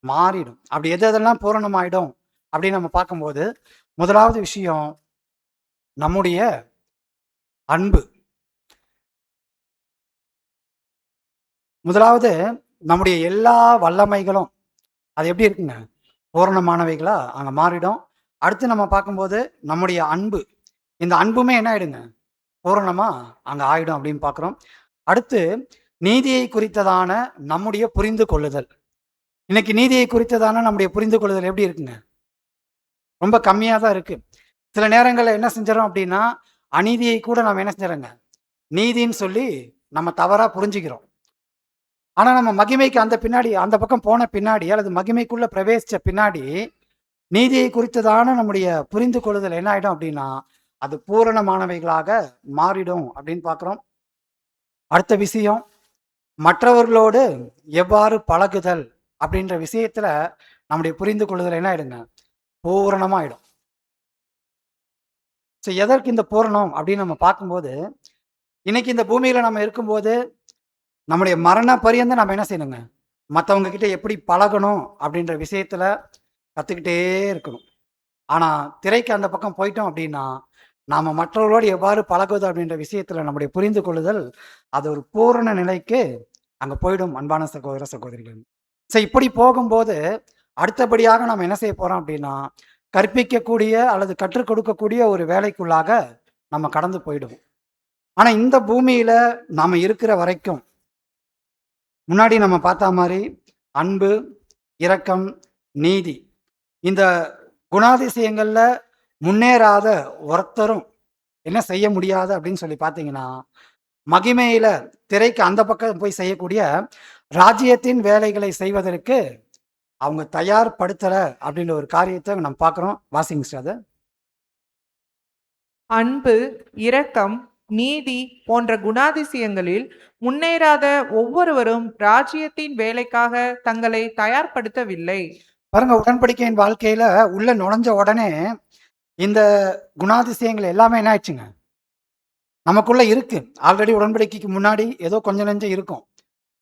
மாறிடும். அப்படி எது எதெல்லாம் பூரணமாயிடும் அப்படின்னு நம்ம பார்க்கும்போது, முதலாவது விஷயம் நம்முடைய அன்பு. முதலாவது நம்முடைய எல்லா வல்லமைகளும் அது எப்படி இருக்குங்க? பூரணமானவைகளா அங்க மாறிடும். அடுத்து நம்ம பார்க்கும்போது நம்முடைய அன்பு, இந்த அன்புமே என்ன ஆயிடுங்க? பூரணமா அங்க ஆயிடும் அப்படின்னு பார்க்குறோம். அடுத்து நீதியை குறித்ததான நம்முடைய புரிந்து கொள்ளுதல். இன்னைக்கு நீதியை குறித்ததான நம்முடைய புரிந்து கொள்ளுதல் எப்படி இருக்குங்க? ரொம்ப கம்மியா தான் இருக்கு. சில நேரங்கள்ல என்ன செஞ்சுறோம் அப்படின்னா, அநீதியை கூட நம்ம என்ன செஞ்சுறோங்க? நீதின்னு சொல்லி நம்ம தவறா புரிஞ்சுக்கிறோம். ஆனா நம்ம மகிமைக்கு அந்த பின்னாடி அந்த பக்கம் போன பின்னாடி அல்லது மகிமைக்குள்ள பிரவேசிச்ச பின்னாடி நீதியை குறித்ததான நம்முடைய புரிந்து கொள்ளுதல் என்ன ஆயிடும் அப்படின்னா, அது பூரணமானவைகளாக மாறிடும் அப்படின்னு பார்க்குறோம். அடுத்த விஷயம், மற்றவர்களோடு எவ்வாறு பழகுதல் அப்படின்ற விஷயத்துல நம்முடைய புரிந்து கொள்ளுதல் என்ன ஆயிடுங்க? பூரணமாயிடும். ஸோ எதற்கு இந்த பூரணம் அப்படின்னு நம்ம பார்க்கும்போது, இன்னைக்கு இந்த பூமியில நம்ம இருக்கும்போது நம்முடைய மரண பரியந்தம் நம்ம என்ன செய்யணுங்க? மற்றவங்க கிட்ட எப்படி பழகணும் அப்படின்ற விஷயத்துல கற்றுக்கிட்டே இருக்கணும். ஆனால் திரைக்கு அந்த பக்கம் போயிட்டோம் அப்படின்னா நாம் மற்றவர்களோடு எவ்வாறு பழகுவது அப்படின்ற விஷயத்தில் நம்முடைய புரிந்து கொள்ளுதல் அது ஒரு பூரண நிலைக்கு அங்கே போயிடும். அன்பான சகோதர சகோதரிகள், ஸோ இப்படி போகும்போது அடுத்தபடியாக நாம் என்ன செய்ய போகிறோம் அப்படின்னா கற்பிக்கக்கூடிய அல்லது கற்றுக் கொடுக்கக்கூடிய ஒரு வேலைக்குள்ளாக நம்ம கடந்து போயிடுவோம். ஆனால் இந்த பூமியில் நாம் இருக்கிற வரைக்கும் முன்னாடி நம்ம பார்த்த மாதிரி அன்பு, இரக்கம், நீதி இந்த குணாதிசயங்கள்ல முன்னேறாத ஒருத்தரும் என்ன செய்ய முடியாது அப்படின்னு சொல்லி பார்த்தீங்கன்னா, மகிமையில திரைக்கு அந்த பக்கம் போய் செய்யக்கூடிய ராஜ்யத்தின் வேலைகளை செய்வதற்கு அவங்க தயார்படுத்தல அப்படின்ற ஒரு காரியத்தை நம்ம பார்க்குறோம். வாசிங்க சார். அதை அன்பு, இரக்கம், நீதி போன்ற குணாதிசயங்களில் முன்னேறாத ஒவ்வொருவரும் ராஜ்யத்தின் வேலைக்காக தங்களை தயார்படுத்தவில்லை. பாருங்க, உடன்படிக்கையின் வாழ்க்கையில உள்ள நுழைஞ்ச உடனே இந்த குணாதிசயங்கள் எல்லாமே என்ன ஆயிடுச்சுங்க, நமக்குள்ள இருக்கு. ஆல்ரெடி உடன்படிக்கைக்கு முன்னாடி ஏதோ கொஞ்சம் நெஞ்சம் இருக்கும்.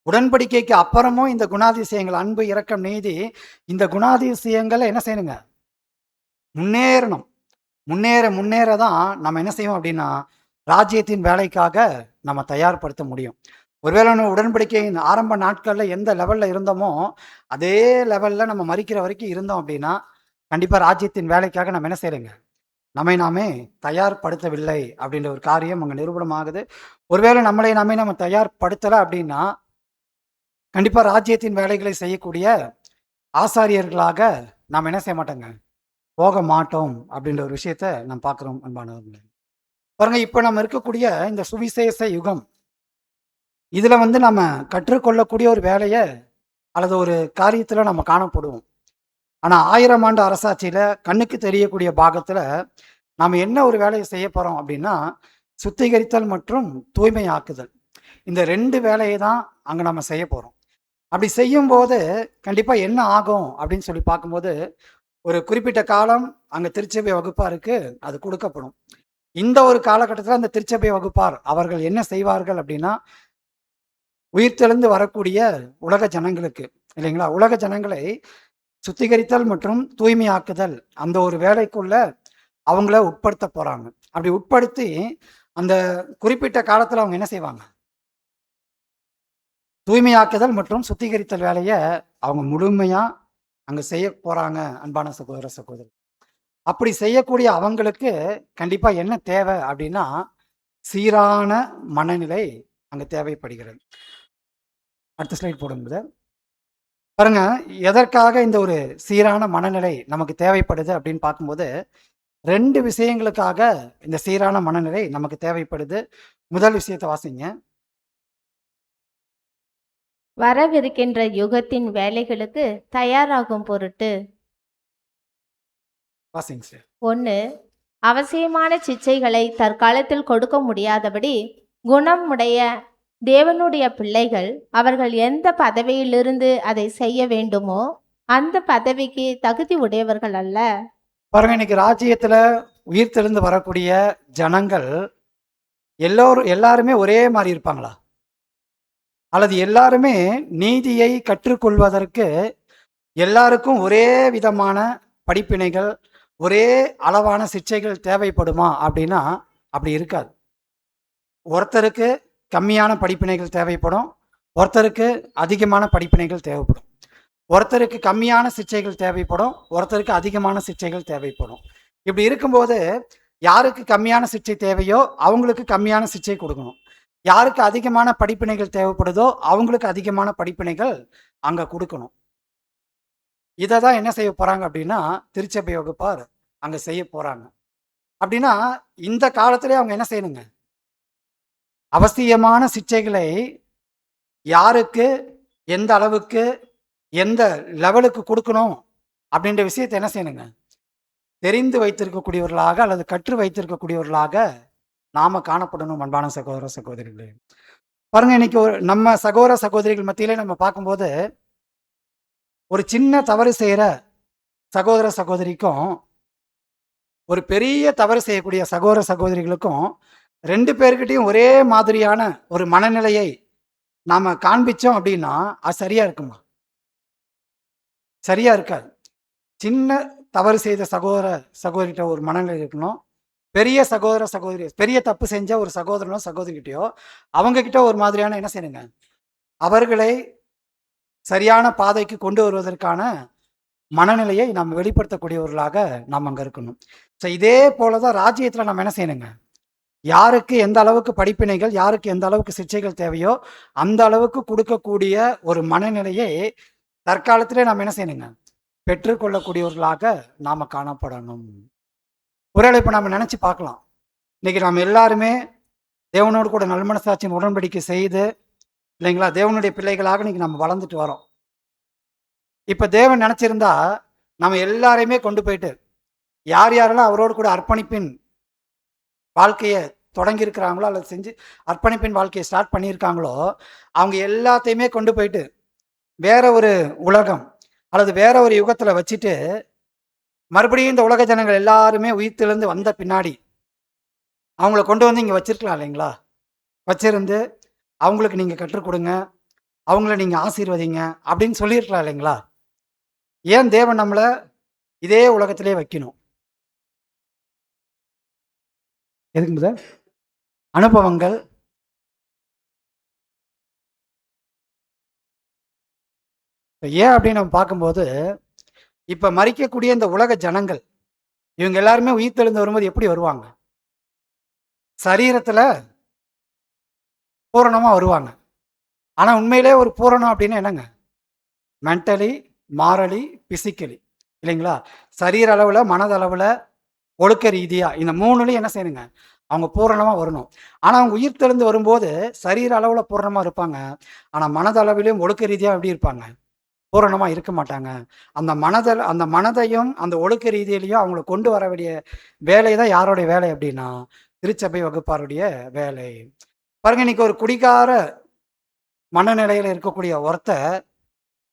உடன்படிக்கைக்கு அப்புறமும் இந்த குணாதிசயங்கள் அன்பு, இரக்கம், நீதி இந்த குணாதிசயங்களை என்ன செய்யணுங்க, முன்னேறணும். முன்னேற தான் நம்ம என்ன செய்வோம் அப்படின்னா ராஜ்யத்தின் வேலைக்காக நம்ம தயார்படுத்த முடியும். ஒருவேளை நம்ம உடன்படிக்கையின் ஆரம்ப நாட்களில் எந்த லெவலில் இருந்தோமோ அதே லெவலில் நம்ம மறிக்கிற வரைக்கும் இருந்தோம் அப்படின்னா கண்டிப்பாக ராஜ்யத்தின் வேலைக்காக நம்ம என்ன செய்யலைங்க, நம்மை நாமே தயார்படுத்தவில்லை அப்படின்ற ஒரு காரியம் அங்கே நிரூபணமாகுது. ஒருவேளை நம்ம தயார்படுத்தலை அப்படின்னா கண்டிப்பாக ராஜ்யத்தின் வேலைகளை செய்யக்கூடிய ஆசாரியர்களாக நாம் என்ன செய்ய மாட்டோங்க, போக மாட்டோம் அப்படின்ற ஒரு விஷயத்த நம்ம பார்க்குறோம். அன்பானவர்களே பாருங்க, இப்போ நம்ம இருக்கக்கூடிய இந்த சுவிசேஷ யுகம் இதில் நம்ம கற்றுக்கொள்ளக்கூடிய ஒரு வேலையை அல்லது ஒரு காரியத்தில் நம்ம காணப்படுவோம். ஆனால் 1000 ஆண்டு அரசாட்சியில் கண்ணுக்கு தெரியக்கூடிய பாகத்தில் நாம் என்ன ஒரு வேலையை செய்ய போகிறோம் அப்படின்னா சுத்திகரித்தல் மற்றும் தூய்மையாக்குதல். இந்த 2 வேலையை தான் அங்கே நம்ம செய்ய போகிறோம். அப்படி செய்யும்போது கண்டிப்பாக என்ன ஆகும் அப்படின்னு சொல்லி பார்க்கும்போது ஒரு குறிப்பிட்ட காலம் அங்கே திருச்சபை வகுப்பாருக்கு அது கொடுக்கப்படும். இந்த ஒரு காலகட்டத்தில் அந்த திருச்சபை வகுப்பார் அவர்கள் என்ன செய்வார்கள் அப்படின்னா உயிர்த்தெழுந்து வரக்கூடிய உலக ஜனங்களுக்கு இல்லைங்களா, உலக ஜனங்களை சுத்திகரித்தல் மற்றும் தூய்மையாக்குதல் அந்த ஒரு வேலைக்குள்ள அவங்கள உட்படுத்த போறாங்க. அப்படி உட்படுத்தி அந்த குறிப்பிட்ட காலத்தில் அவங்க என்ன செய்வாங்க, தூய்மையாக்குதல் மற்றும் சுத்திகரித்தல் வேலையை அவங்க முழுமையா அங்க செய்ய போறாங்க. அன்பான சகோதர சகோதரி, அப்படி செய்யக்கூடிய அவங்களுக்கு கண்டிப்பா என்ன தேவை அப்படின்னா சீரான மனநிலை அங்க தேவைப்படுகிறது. அடுத்த ஸ்லைட் போடுங்க பாருங்க. எதற்காக இந்த ஒரு சீரான மனநிலை நமக்கு தேவைப்படுது அப்படின்னு பார்க்கும்போது 2 விஷயங்களுக்காக இந்த சீரான மனநிலை நமக்கு தேவைப்படுது. முதல் விஷயத்தை வாசிங்க. வரவிருக்கின்ற யுகத்தின் வேலைகளுக்கு தயாராகும் பொருட்டு. வாசிங்க சார். 1. அவசியமான சிச்சைகளை தற்காலத்தில் கொடுக்க முடியாதபடி குணம் உடைய தேவனுடைய பிள்ளைகள் அவர்கள் எந்த பதவியிலிருந்து அதை செய்ய வேண்டுமோ அந்த பதவிக்கு தகுதி உடையவர்கள் அல்ல. பாருங்க, இன்னைக்கு ராஜ்யத்துல உயிர்த்தெழுந்து வரக்கூடிய ஜனங்கள் எல்லாருமே ஒரே மாதிரி இருப்பாங்களா, அல்லது எல்லாருமே நீதியை கற்றுக்கொள்வதற்கு எல்லாருக்கும் ஒரே விதமான படிப்பினைகள் ஒரே அளவான சிக்ஷைகள் தேவைப்படுமா அப்படின்னா அப்படி இருக்காது. ஒருத்தருக்கு கம்மியான படிப்பினைகள் தேவைப்படும், ஒருத்தருக்கு அதிகமான படிப்பினைகள் தேவைப்படும். ஒருத்தருக்கு கம்மியான சிக்ஷைகள் தேவைப்படும், ஒருத்தருக்கு அதிகமான சிக்ஷைகள் தேவைப்படும். இப்படி இருக்கும்போது யாருக்கு கம்மியான சிக்ஷை தேவையோ அவங்களுக்கு கம்மியான சிக்ஷை கொடுக்கணும், யாருக்கு அதிகமான படிப்பினைகள் தேவைப்படுதோ அவங்களுக்கு அதிகமான படிப்பினைகள் அங்கே கொடுக்கணும். இதை தான் என்ன செய்ய போகிறாங்க அப்படின்னா திருச்சபை வகுப்பார் அங்கே செய்ய போகிறாங்க. அப்படின்னா இந்த காலத்திலே அவங்க என்ன செய்யணுங்க, அவசியமான சிக்ஷைகளை யாருக்கு எந்த அளவுக்கு எந்த லெவலுக்கு கொடுக்கணும் அப்படின்ற விஷயத்தை என்ன செய்யணுங்க, தெரிந்து வைத்திருக்கக்கூடியவர்களாக அல்லது கற்று வைத்திருக்கக்கூடியவர்களாக நாம காணப்படணும். அன்பான சகோதர சகோதரிகளே பாருங்க, இன்னைக்கு நம்ம சகோதர சகோதரிகள் மத்தியிலே நம்ம பார்க்கும்போது ஒரு சின்ன தவறு செய்கிற சகோதர சகோதரிக்கும் ஒரு பெரிய தவறு செய்யக்கூடிய சகோதர சகோதரிகளுக்கும் 2 பேர்கிட்டையும் ஒரே மாதிரியான ஒரு மனநிலையை நாம் காண்பித்தோம் அப்படின்னா அது சரியாக இருக்குமா? சரியா இருக்காது. சின்ன தவறு செய்த சகோதர சகோதரிகிட்ட ஒரு மனநிலை இருக்கணும். பெரிய சகோதர சகோதரி பெரிய தப்பு செஞ்ச ஒரு சகோதரனோ சகோதரிகிட்டயோ அவங்க கிட்ட ஒரு மாதிரியான என்ன செய்யணுங்க, அவர்களை சரியான பாதைக்கு கொண்டு வருவதற்கான மனநிலையை நம்ம வெளிப்படுத்தக்கூடியவர்களாக நாம் அங்க இருக்கணும். ஸோ இதே போல தான் ராஜ்யத்துல நம்ம என்ன செய்யணுங்க, யாருக்கு எந்த அளவுக்கு படிப்பினைகள், யாருக்கு எந்த அளவுக்கு சிக்ஷைகள் தேவையோ, அந்த அளவுக்கு குடுக்கக்கூடிய ஒரு மனநிலையை தற்காலத்திலே நம்ம என்ன செய்யணுங்க, பெற்றுக்கொள்ளக்கூடியவர்களாக நாம காணப்படணும். ஒருவேளை இப்ப நம்ம நெனச்சு பார்க்கலாம். இன்னைக்கு நம்ம எல்லாருமே தேவனோடு கூட நல்மனசாட்சியின் உடன்படிக்கை செய்து, இல்லைங்களா? தேவனுடைய பிள்ளைகளாக இன்னைக்கு நம்ம வளர்ந்துட்டு வரோம். இப்ப தேவன் நெனச்சிருந்தா, நம்ம எல்லாரையுமே கொண்டு போயிட்டு, யார் யாரெல்லாம் அவரோடு கூட அர்ப்பணிப்பின் வாழ்க்கைய தொடங்கியிருக்கிறாங்களோ, அல்லது செஞ்சு அர்ப்பணிப்பின் வாழ்க்கைய ஸ்டார்ட் பண்ணியிருக்காங்களோ, அவங்க எல்லாத்தையுமே கொண்டு போயிட்டு, வேற ஒரு உலகம் அல்லது வேற ஒரு யுகத்துல வச்சுட்டு, மறுபடியும் இந்த உலக ஜனங்கள் எல்லாருமே உயிர்த்தெழுந்து வந்த பின்னாடி, அவங்கள கொண்டு வந்து இங்க வச்சிருக்கலாம் இல்லைங்களா? வச்சிருந்து, அவங்களுக்கு நீங்க கற்றுக் குடுங்க, அவங்கள நீங்க ஆசீர்வதிங்க அப்படின்னு சொல்லியிருக்கலாம் இல்லைங்களா? ஏன் தேவன் நம்மள இதே உலகத்திலே வைக்கணும்? எதுக்கு முதல்? அனுபவங்கள். ஏன் அப்படின்னு நம்ம பார்க்கும்போது, இப்ப மரிக்கக்கூடிய இந்த உலக ஜனங்கள், இவங்க எல்லாருமே உயிர்த்தெழுந்து வரும்போது எப்படி வருவாங்க? சரீரத்துல பூரணமா வருவாங்க. ஆனா உண்மையிலே ஒரு பூரணம் அப்படின்னா என்னங்க? மென்டலி, மாரலி, பிசிக்கலி இல்லைங்களா? சரீர அளவுல, மனதளவுல, ஒழுக்க ரீதியா இந்த 3லயும் என்ன செய்யணுங்க? அவங்க பூரணமா வரணும். ஆனா அவங்க உயிர்த்தெழுந்து வரும்போது சரீர அளவுல பூரணமா இருப்பாங்க. ஆனா மனதளவிலும் ஒழுக்க ரீதியா எப்படி இருப்பாங்க? பூரணமா இருக்க மாட்டாங்க. அந்த மனதையும், அந்த ஒழுக்க ரீதியிலயும் அவங்கள கொண்டு வர வேண்டிய வேலை தான் யாருடைய வேலை அப்படின்னா, திருச்சபை வகுப்பாருடைய வேலை. பாருங்க, இன்னைக்கு ஒரு குடிகார மனநிலையில இருக்கக்கூடிய ஒருத்தர்,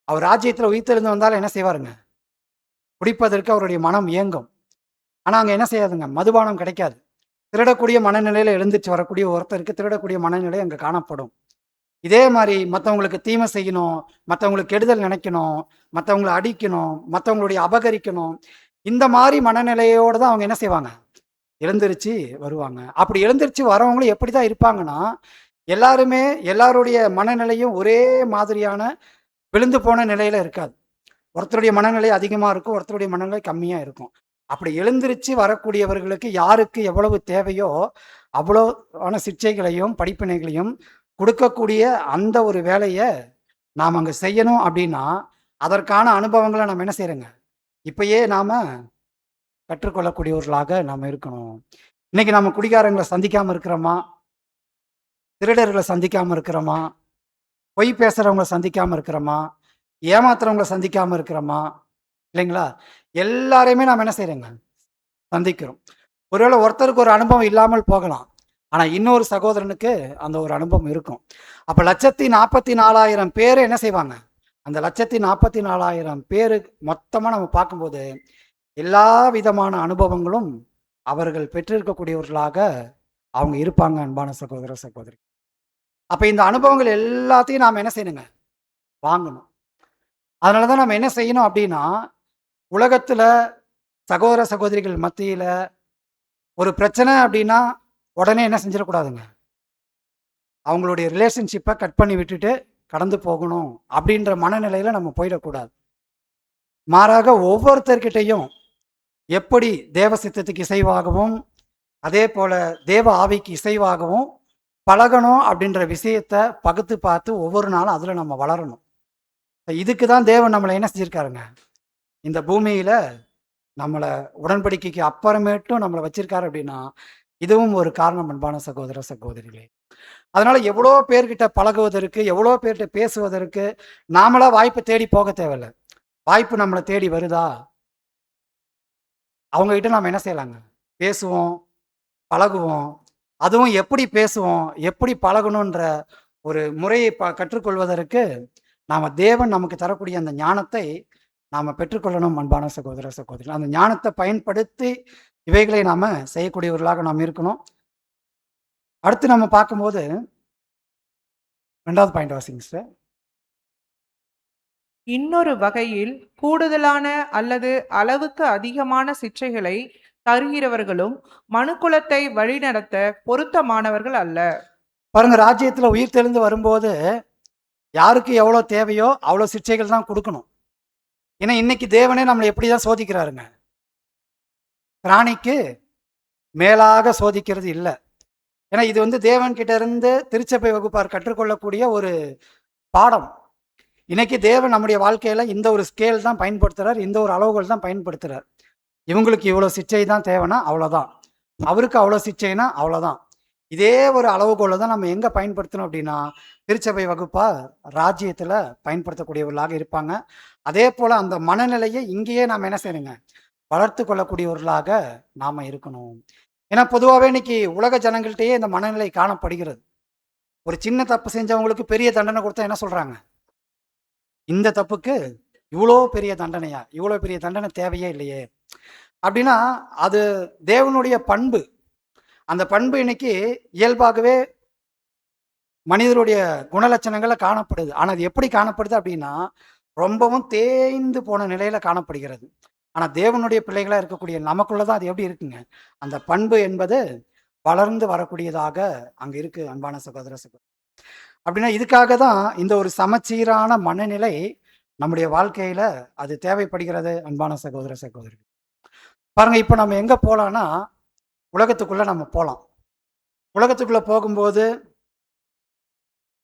அவர் ராஜ்யத்துல உயிர்த்தெழுந்து வந்தாலும் என்ன செய்வாருங்க? குடிப்பதற்கு அவருடைய மனம் ஏங்கும். ஆனா அங்க என்ன செய்யாதுங்க? மதுபானம் கிடைக்காது. திருடக்கூடிய மனநிலையில எழுந்திருச்சு வரக்கூடிய ஒருத்தருக்கு திருடக்கூடிய மனநிலை அங்க காணப்படும். இதே மாரி மத்தவங்களுக்கு தீமை செய்யணும், மத்தவங்களுக்கு கெடுதல் நினைக்கணும், மத்தவங்கள அடிக்கணும், மத்தவங்களுடைய அபகரிக்கணும். இந்த மாரி மனநிலையோட தான் அவங்க என்ன செய்வாங்க? எழுந்திருச்சு வருவாங்க. அப்படி எழுந்திருச்சு வரவங்களும் எப்படிதான் இருப்பாங்கன்னா, எல்லாருமே எல்லாருடைய மனநிலையும் ஒரே மாதிரியான விழுந்து போன நிலையில இருக்காது. ஒருத்தருடைய மனநிலை அதிகமா இருக்கும், ஒருத்தருடைய மனநிலை கம்மியா இருக்கும். அப்படி எழுந்திருச்சு வரக்கூடியவர்களுக்கு யாருக்கு எவ்வளவு தேவையோ, அவ்வளவான சிக்ஷைகளையும், படிப்பினைகளையும் குடுக்கக்கூடிய அந்த ஒரு வேலைய நாம அங்க செய்யணும் அப்படின்னா, அதற்கான அனுபவங்கள நம்ம என்ன செய்றோங்க? இப்பயே நாம கற்றுக்கொள்ளக்கூடியவர்களாக நாம இருக்கணும். இன்னைக்கு நம்ம குடிகாரங்கள சந்திக்காம இருக்கிறோமா? திருடர்கள சந்திக்காம இருக்கிறோமா? பொய் பேசுறவங்கள சந்திக்காம இருக்கிறோமா? ஏமாத்துறவங்கள சந்திக்காம இருக்கிறோமா? இல்லைங்களா? எல்லாரையுமே நாம என்ன செய்றோங்க? சந்திக்கிறோம். ஒருவேளை ஒருத்தருக்கு ஒரு அனுபவம் இல்லாமல் போகலாம். ஆனா இன்னொரு சகோதரனுக்கு அந்த ஒரு அனுபவம் இருக்கும். அப்ப 1,44,000 பேரு என்ன செய்வாங்க? அந்த 1,44,000 பேரு மொத்தமா நம்ம பார்க்கும்போது, எல்லா விதமான அனுபவங்களும் அவர்கள் பெற்றிருக்கக்கூடியவர்களாக அவங்க இருப்பாங்க, அன்பான சகோதர, சகோதரி. அப்ப இந்த அனுபவங்கள் எல்லாத்தையும் நாம என்ன செய்யணுங்க? வாங்கணும். அதனால தான் நம்ம என்ன செய்யணும் அப்படின்னா, உலகத்துல சகோதர, சகோதரிகள் மத்தியில ஒரு பிரச்சனை அப்படின்னா, உடனே என்ன செஞ்சிடக்கூடாதுங்க? அவங்களுடைய ரிலேஷன்ஷிப்ப கட் பண்ணி விட்டுட்டு கடந்து போகணும் அப்படின்ற மனநிலையில நம்ம போயிடக்கூடாது. மாறாக ஒவ்வொருத்தர்கிட்டயும் எப்படி தேவ சித்தத்துக்கு இசைவாகவும், அதே போல தேவ ஆவிக்கு இசைவாகவும் பழகணும் அப்படின்ற விஷயத்த பகுத்து பார்த்து ஒவ்வொரு நாளும் அதுல நம்ம வளரணும். இதுக்கு தான் தேவன் நம்மள என்ன செஞ்சிருக்காருங்க? இந்த பூமியில நம்மள உடன்படிக்கைக்கு அப்புறமேட்டும் நம்மள வச்சிருக்காரு அப்படின்னா, இதுவும் ஒரு காரணம், அன்பான சகோதர, சகோதரிகளே. அதனால எவ்வளோ பேர்கிட்ட பழகுவதற்கு, எவ்வளோ பேர்ட்ட பேசுவதற்கு நாமளா வாய்ப்ப தேடி போக தேவையில்ல. வாய்ப்பு நம்மள தேடி வருதா? அவங்க கிட்ட நாம என்ன செய்யலாங்க? பேசுவோம், பழகுவோம். அதுவும் எப்படி பேசுவோம், எப்படி பழகணுன்ற ஒரு முறையை கற்றுக்கொள்வதற்கு தேவன் நமக்கு தரக்கூடிய அந்த ஞானத்தை நாம பெற்றுக்கொள்ளணும், அன்பான சகோதர, சகோதரிகளே. அந்த ஞானத்த பயன்படுத்தி இவைகளை நாம செய்யக்கூடியவர்களாக நாம் இருக்கணும். அடுத்து நம்ம பார்க்கும்போது 2வது பாயிண்ட் வாசிங்க சிஸ்டர். இன்னொரு வகையில் கூடுதலான அல்லது அளவுக்கு அதிகமான சிற்றைகளை தருகிறவர்களும் மனுக்குலத்தை வழிநடத்த பொருத்தமானவர்கள் அல்ல. பாருங்க, ராஜ்யத்துல உயிர் தெளிந்து வரும்போது யாருக்கு எவ்வளோ தேவையோ அவ்வளோ சிக்ஷைகள் தான் கொடுக்கணும். ஏன்னா இன்னைக்கு தேவனே நம்மளை எப்படி தான் சோதிக்கிறாருங்க. பிராணிக்கு மேலாக சோதிக்கிறது இல்லை. ஏன்னா இது வந்து தேவன் கிட்ட இருந்து திருச்சபை வகுப்பார் கற்றுக்கொள்ளக்கூடிய ஒரு பாடம். இன்னைக்கு தேவன் நம்முடைய வாழ்க்கையில இந்த ஒரு ஸ்கேல் தான் பயன்படுத்துறார், இந்த ஒரு அளவுகள் தான் பயன்படுத்துறார். இவங்களுக்கு இவ்வளோ சிக்ஷை தான் தேவைன்னா அவ்வளோதான், அவருக்கு அவ்வளோ சிக்ஷைனா அவ்வளோதான். இதே ஒரு அளவுகோலை தான் நம்ம எங்கே பயன்படுத்தணும் அப்படின்னா திருச்சபை வகுப்பா ராஜ்யத்தில் பயன்படுத்தக்கூடியவர்களாக இருப்பாங்க. அதே போல் அந்த மனநிலையை இங்கேயே நாம் என்ன செய்யணுங்க, வளர்த்து கொள்ளக்கூடியவர்களாக நாம் இருக்கணும். ஏன்னா பொதுவாகவே இன்னைக்கு உலக ஜனங்கள்கிட்டயே இந்த மனநிலை காணப்படுகிறது. ஒரு சின்ன தப்பு செஞ்சவங்களுக்கு பெரிய தண்டனை கொடுத்தா என்ன சொல்கிறாங்க, இந்த தப்புக்கு இவ்வளோ பெரிய தண்டனையா, இவ்வளோ பெரிய தண்டனை தேவையே இல்லையே அப்படின்னா அது தேவனுடைய பண்பு. அந்த பண்பு இன்னைக்கு இயல்பாகவே மனிதருடைய குணலட்சணங்கள்ல காணப்படுது. ஆனால் அது எப்படி காணப்படுது அப்படின்னா ரொம்பவும் தேய்ந்து போன நிலையில காணப்படுகிறது. ஆனால் தேவனுடைய பிள்ளைகளாக இருக்கக்கூடிய நமக்குள்ளதான் அது எப்படி இருக்குங்க, அந்த பண்பு என்பது வளர்ந்து வரக்கூடியதாக அங்கே இருக்கு. அன்பான சகோதர சகோதரி, அப்படின்னா இதுக்காக தான் இந்த ஒரு சமச்சீரான மனநிலை நம்முடைய வாழ்க்கையில அது தேவைப்படுகிறது. அன்பான சகோதர சகோதரி, பாருங்க, இப்போ நம்ம எங்க போலாம்னா உலகத்துக்குள்ள நம்ம போகலாம். உலகத்துக்குள்ள போகும்போது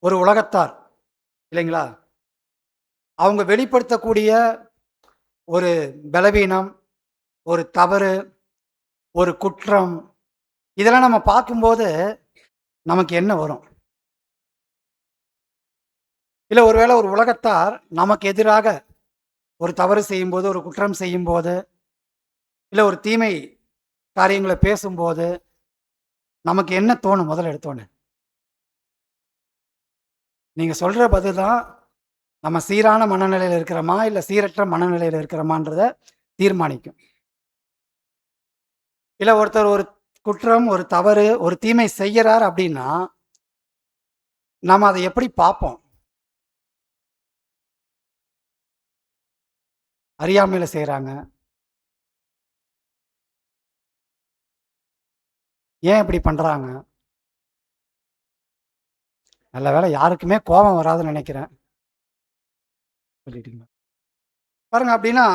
ஒரு உலகத்தார் இல்லைங்களா, அவங்க வெளிப்படுத்தக்கூடிய ஒரு பலவீனம், ஒரு தவறு, ஒரு குற்றம், இதெல்லாம் நம்ம பார்க்கும்போது நமக்கு என்ன வரும்? இல்லை ஒருவேளை ஒரு உலகத்தார் நமக்கு எதிராக ஒரு தவறு செய்யும்போது, ஒரு குற்றம் செய்யும்போது, இல்லை ஒரு தீமை காரியங்களை பேசும்போது நமக்கு என்ன தோணும்? முதல்ல எடுத்தோன்னு நீங்க சொல்ற பதில் தான் நம்ம சீரான மனநிலையில் இருக்கிறோமா இல்லை சீரற்ற மனநிலையில் இருக்கிறோமான்றத தீர்மானிக்கும். இல்லை ஒருத்தர் ஒரு குற்றம், ஒரு தவறு, ஒரு தீமை செய்யறார் அப்படின்னா நாம் அதை எப்படி பார்ப்போம்? அறியாமையில் செய்கிறாங்க, ஏன் இப்படி பண்ணுறாங்க? நல்ல வேளை யாருக்குமே கோபம் வராதுன்னு நினைக்கிறேன். சொல்லிட்டீங்களா? பாருங்க, அப்படின்னா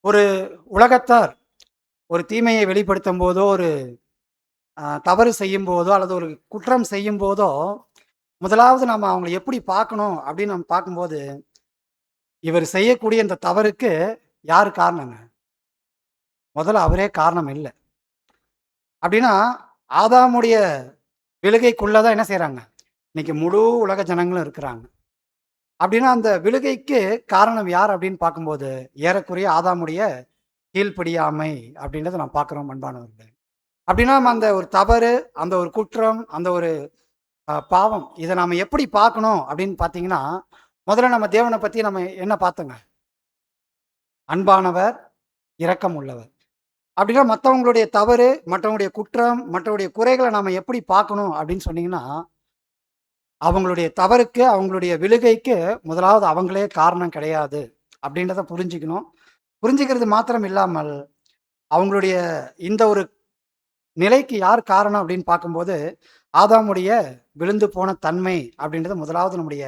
ஒரு உலகத்தார் ஒரு தீமையை வெளிப்படுத்தும் போதோ, ஒரு தவறு செய்யும் போதோ, அல்லது ஒரு குற்றம் செய்யும் போதோ முதலாவது நம்ம அவங்களை எப்படி பார்க்கணும் அப்படின்னு நம்ம பார்க்கும்போது, இவர் செய்யக்கூடிய இந்த தவறுக்கு யார் காரணங்க? முதல்ல அவரே காரணம் இல்லை. அப்படின்னா ஆதாமுடைய விழுகைக்குள்ளதான் என்ன செய்யறாங்க, இன்னைக்கு முழு உலக ஜனங்களும் இருக்கிறாங்க. அப்படின்னா அந்த விழுகைக்கு காரணம் யார் அப்படின்னு பார்க்கும்போது ஏறக்குறைய ஆதாமுடைய கீழ்ப்படியாமை அப்படின்றத நான் பார்க்குறோம். அன்பானவர்களே, அப்படின்னா அந்த ஒரு தவறு, அந்த ஒரு குற்றம், அந்த ஒரு பாவம், இதை நம்ம எப்படி பார்க்கணும் அப்படின்னு பார்த்தீங்கன்னா முதல்ல நம்ம தேவனை பற்றி நம்ம என்ன பார்த்தோங்க, அன்பானவர், இரக்கம் உள்ளவர். அப்படின்னா மற்றவங்களுடைய தவறு, மற்றவங்களுடைய குற்றம், மற்றவங்களுடைய குறைகளை நம்ம எப்படி பார்க்கணும் அப்படின்னு சொன்னீங்கன்னா அவங்களுடைய தவறுக்கு, அவங்களுடைய விழுகைக்கு முதலாவது அவங்களே காரணம் கிடையாது அப்படின்றத புரிஞ்சுக்கணும். புரிஞ்சுக்கிறது மாத்திரம் இல்லாமல் அவங்களுடைய இந்த ஒரு நிலைக்கு யார் காரணம் அப்படின்னு பார்க்கும்போது ஆதாமுடைய விழுந்து போன தன்மை அப்படின்றத முதலாவது நம்முடைய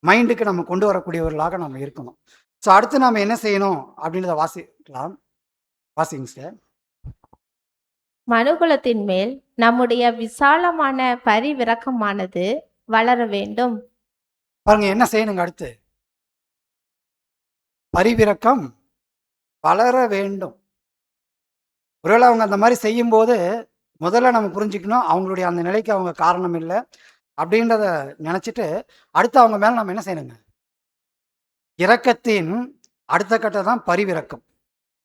மைண்டுக்கு நம்ம கொண்டு வரக்கூடியவர்களாக நம்ம இருக்கணும். ஸோ அடுத்து நாம் என்ன செய்யணும் அப்படின்றத வாசிக்கலாம். வாசிங்க சார். மனுகுலத்தின் மேல் நம்முடைய விசாலமான பரிவிரக்கமானது வளர வேண்டும். பாருங்க, என்ன செய்யணுங்க அடுத்து? பரிவிரக்கம் வளர வேண்டும். ஒருவேளை அவங்க அந்த மாதிரி செய்யும்போது முதல்ல நம்ம புரிஞ்சுக்கணும் அவங்களுடைய அந்த நிலைக்கு அவங்க காரணம் இல்லை அப்படின்றத நினச்சிட்டு அடுத்து அவங்க மேலே நம்ம என்ன செய்யணுங்க, இரக்கத்தின் அடுத்த கட்டம் தான் பரிவிரக்கம்.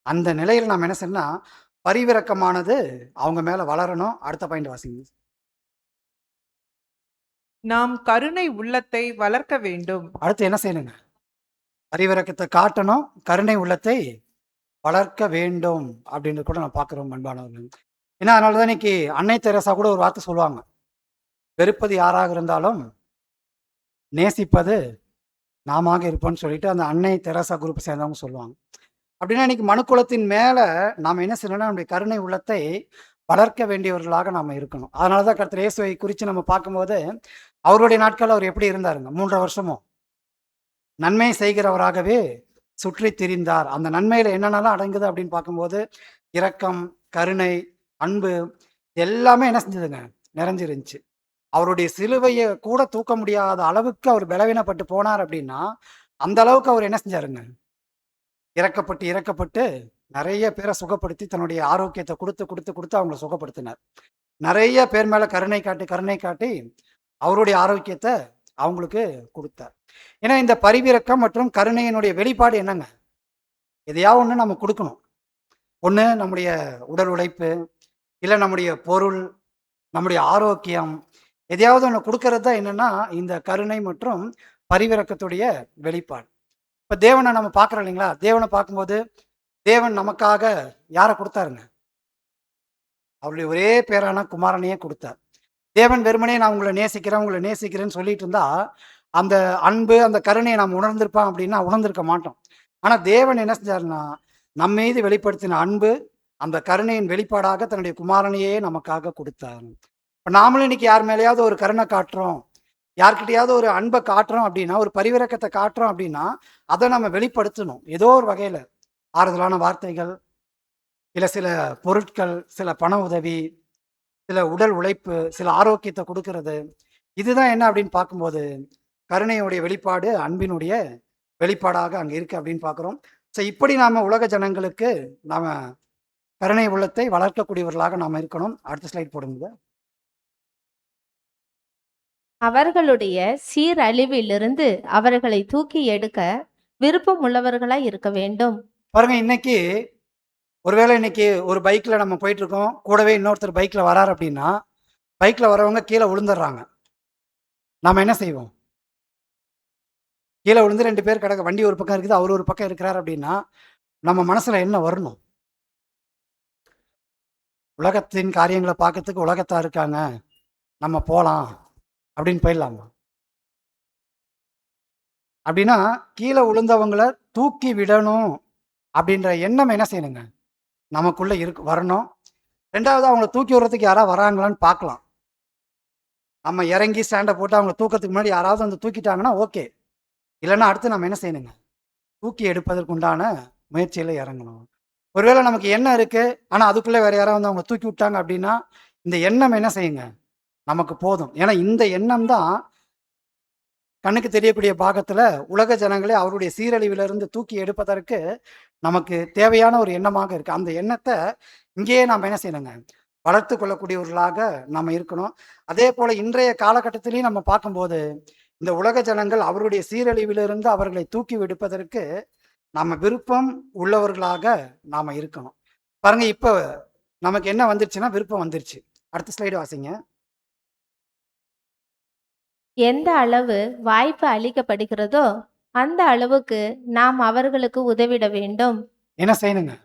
அந்த நிலையில் நாம் என்ன செய்யணும்னா பரிவிரக்கமானது அவங்க மேலே வளரணும். அடுத்த பாயிண்ட் வாசிங்க. நாம் கருணை உள்ளத்தை வளர்க்க வேண்டும். அடுத்து என்ன செய்யணுங்க, பரிவிரக்கத்தை காட்டணும், கருணை உள்ளத்தை வளர்க்க வேண்டும் அப்படின்னு கூட நான் பார்க்குறோம். அன்பானவர்கள், ஏன்னா அதனால தான் இன்னைக்கு அன்னை தெரசா கூட ஒரு வார்த்தை சொல்லுவாங்க, வெறுப்பது யாராக இருந்தாலும் நேசிப்பது நாமாக இருப்போம்னு சொல்லிட்டு அந்த அன்னை தெரசா குரூப் சேர்ந்தவங்க சொல்லுவாங்க. அப்படின்னா இன்னைக்கு மனுக்குலத்தின் மேல நாம என்ன செய்யணும்னா நம்முடைய கருணை உள்ளத்தை வளர்க்க வேண்டியவர்களாக நாம இருக்கணும். அதனால தான் கர்த்தர் இயேசுவை குறித்து நம்ம பார்க்கும்போது அவருடைய நாட்கள் அவர் எப்படி இருந்தாருங்க? 3 வருஷமும் நன்மை செய்கிறவராகவே சுற்றி திரிந்தார். அந்த நன்மையில என்னென்னலாம் அடங்குது அப்படின்னு பார்க்கும்போது இரக்கம், கருணை, அன்பு எல்லாமே என்ன செஞ்சதுங்க? நிறைஞ்சிருந்துச்சு. அவருடைய சிலுவையை கூட தூக்க முடியாத அளவுக்கு அவர் பலவீனப்பட்டு போனார் அப்படின்னா அந்த அளவுக்கு அவர் என்ன செஞ்சாருங்க? இறக்கப்பட்டு இறக்கப்பட்டு நிறைய பேரை சுகப்படுத்தி தன்னுடைய ஆரோக்கியத்தை கொடுத்து கொடுத்து கொடுத்து அவங்கள சுகப்படுத்தினார். நிறைய பேர் மேல கருணை காட்டி கருணை காட்டி அவருடைய ஆரோக்கியத்தை அவங்களுக்கு கொடுத்தார். ஏன்னா இந்த பரிவிரக்கம் மற்றும் கருணையினுடைய வெளிப்பாடு என்னங்க? எதையாவது ஒன்று நம்ம கொடுக்கணும். ஒன்று நம்முடைய உடல் உழைப்பு, இல்லை நம்முடைய பொருள், நம்முடைய ஆரோக்கியம், எதையாவது ஒன்று கொடுக்கறது தான் என்னன்னா இந்த கருணை மற்றும் பரிவிரக்கத்துடைய வெளிப்பாடு. இப்போ தேவனை நம்ம பார்க்குறோம் இல்லைங்களா? தேவனை பார்க்கும்போது தேவன் நமக்காக யாரை கொடுத்தாருங்க? அவருடைய ஒரே பேரான குமாரனையே கொடுத்தார். தேவன் வெறுமனே நான் உங்களை நேசிக்கிறேன் உங்களை நேசிக்கிறேன்னு சொல்லிட்டு இருந்தா அந்த அன்பு அந்த கருணையை நாம் உணர்ந்திருப்பான் அப்படின்னா உணர்ந்திருக்க மாட்டோம். ஆனால் தேவன் என்ன செஞ்சாருன்னா நம்ம மீது வெளிப்படுத்தின அன்பு அந்த கருணையின் வெளிப்பாடாக தன்னுடைய குமாரனையே நமக்காக கொடுத்தார். இப்போ நாமளும் இன்னைக்கு யார் மேலேயாவது ஒரு கருணை காட்டுறோம், யார்கிட்டயாவது ஒரு அன்பை காட்டுறோம் அப்படின்னா, ஒரு பரிவிரக்கத்தை காட்டுறோம் அப்படின்னா அதை நம்ம வெளிப்படுத்தணும். ஏதோ ஒரு வகையில் ஆறுதலான வார்த்தைகள், இல்லை சில பொருட்கள், சில பண உதவி, சில உடல் உழைப்பு, சில ஆரோக்கியத்தை கொடுக்கறது. இதுதான் என்ன அப்படின்னு பார்க்கும்போது கருணையுடைய வெளிப்பாடு, அன்பினுடைய வெளிப்பாடாக அங்கே இருக்கு அப்படின்னு பார்க்குறோம். ஸோ இப்படி நாம் உலக ஜனங்களுக்கு நாம் கருணை உள்ளத்தை வளர்க்கக்கூடியவர்களாக நாம் இருக்கணும். அடுத்த ஸ்லைட் போடுங்க. அவர்களுடைய சீரழிவிலிருந்து அவர்களை தூக்கி எடுக்க விருப்பம் உள்ளவர்களாய் இருக்க வேண்டும். பாருங்க, இன்னைக்கு ஒருவேளை இன்னைக்கு ஒரு பைக்கில் நம்ம போயிட்டு இருக்கோம், கூடவே இன்னொருத்தர் பைக்கில் வரார் அப்படின்னா பைக்கில் வரவங்க கீழே விழுந்துடுறாங்க. நாம் என்ன செய்வோம்? கீழே விழுந்து 2 பேர் கிடக்க, வண்டி ஒரு பக்கம் இருக்குது, அவர் ஒரு பக்கம் இருக்கிறார் அப்படின்னா நம்ம மனசுல என்ன வரணும்? உலகத்தின் காரியங்களை பார்க்கறதுக்கு உலகத்தா இருக்காங்க, நம்ம போகலாம் அப்படின்னு போயிடலாமா? அப்படின்னா கீழே விழுந்தவங்களை தூக்கி விடணும் அப்படின்ற எண்ணம் என்ன செய்யணுங்க? நமக்குள்ள வரணும். 2வது அவங்கள தூக்கி விடுறதுக்கு யாராவது வராங்களான்னு பார்க்கலாம். நம்ம இறங்கி ஸ்டாண்டை போட்டு அவங்கள தூக்கிறதுக்கு முன்னாடி யாராவது வந்து தூக்கிட்டாங்கன்னா ஓகே. இல்லைன்னா அடுத்து நம்ம என்ன செய்யணுங்க? தூக்கி எடுப்பதற்கு உண்டான முயற்சியில் இறங்கணும். ஒருவேளை நமக்கு எண்ணம் இருக்கு, ஆனால் அதுக்குள்ளே வேற யாராவது வந்து அவங்க தூக்கி விட்டாங்க அப்படின்னா இந்த எண்ணம் என்ன செய்யுங்க? நமக்கு போதும். ஏன்னா இந்த எண்ணம் தான் கண்ணுக்கு தெரியக்கூடிய பாகத்தில் உலக ஜனங்களே அவருடைய சீரழிவிலிருந்து தூக்கி எடுப்பதற்கு நமக்கு தேவையான ஒரு எண்ணமாக இருக்கு. அந்த எண்ணத்தை இங்கேயே நாம் என்ன செய்யணுங்க? வளர்த்து கொள்ளக்கூடியவர்களாக நாம் இருக்கணும். அதே போல இன்றைய காலகட்டத்திலையும் நம்ம பார்க்கும்போது இந்த உலக ஜனங்கள் அவருடைய சீரழிவிலிருந்து அவர்களை தூக்கி விடுப்பதற்கு நம்ம விருப்பம் உள்ளவர்களாக நாம் இருக்கணும். பாருங்க, இப்போ நமக்கு என்ன வந்துருச்சுன்னா விருப்பம் வந்துருச்சு. அடுத்த ஸ்லைடு வாசிங்க. எந்த அளவு வாய்ப்பு அளிக்கப்படுகிறதோ அந்த அளவுக்கு நாம் அவர்களுக்கு உதவிட வேண்டும். என்ன செய்யணுங்க?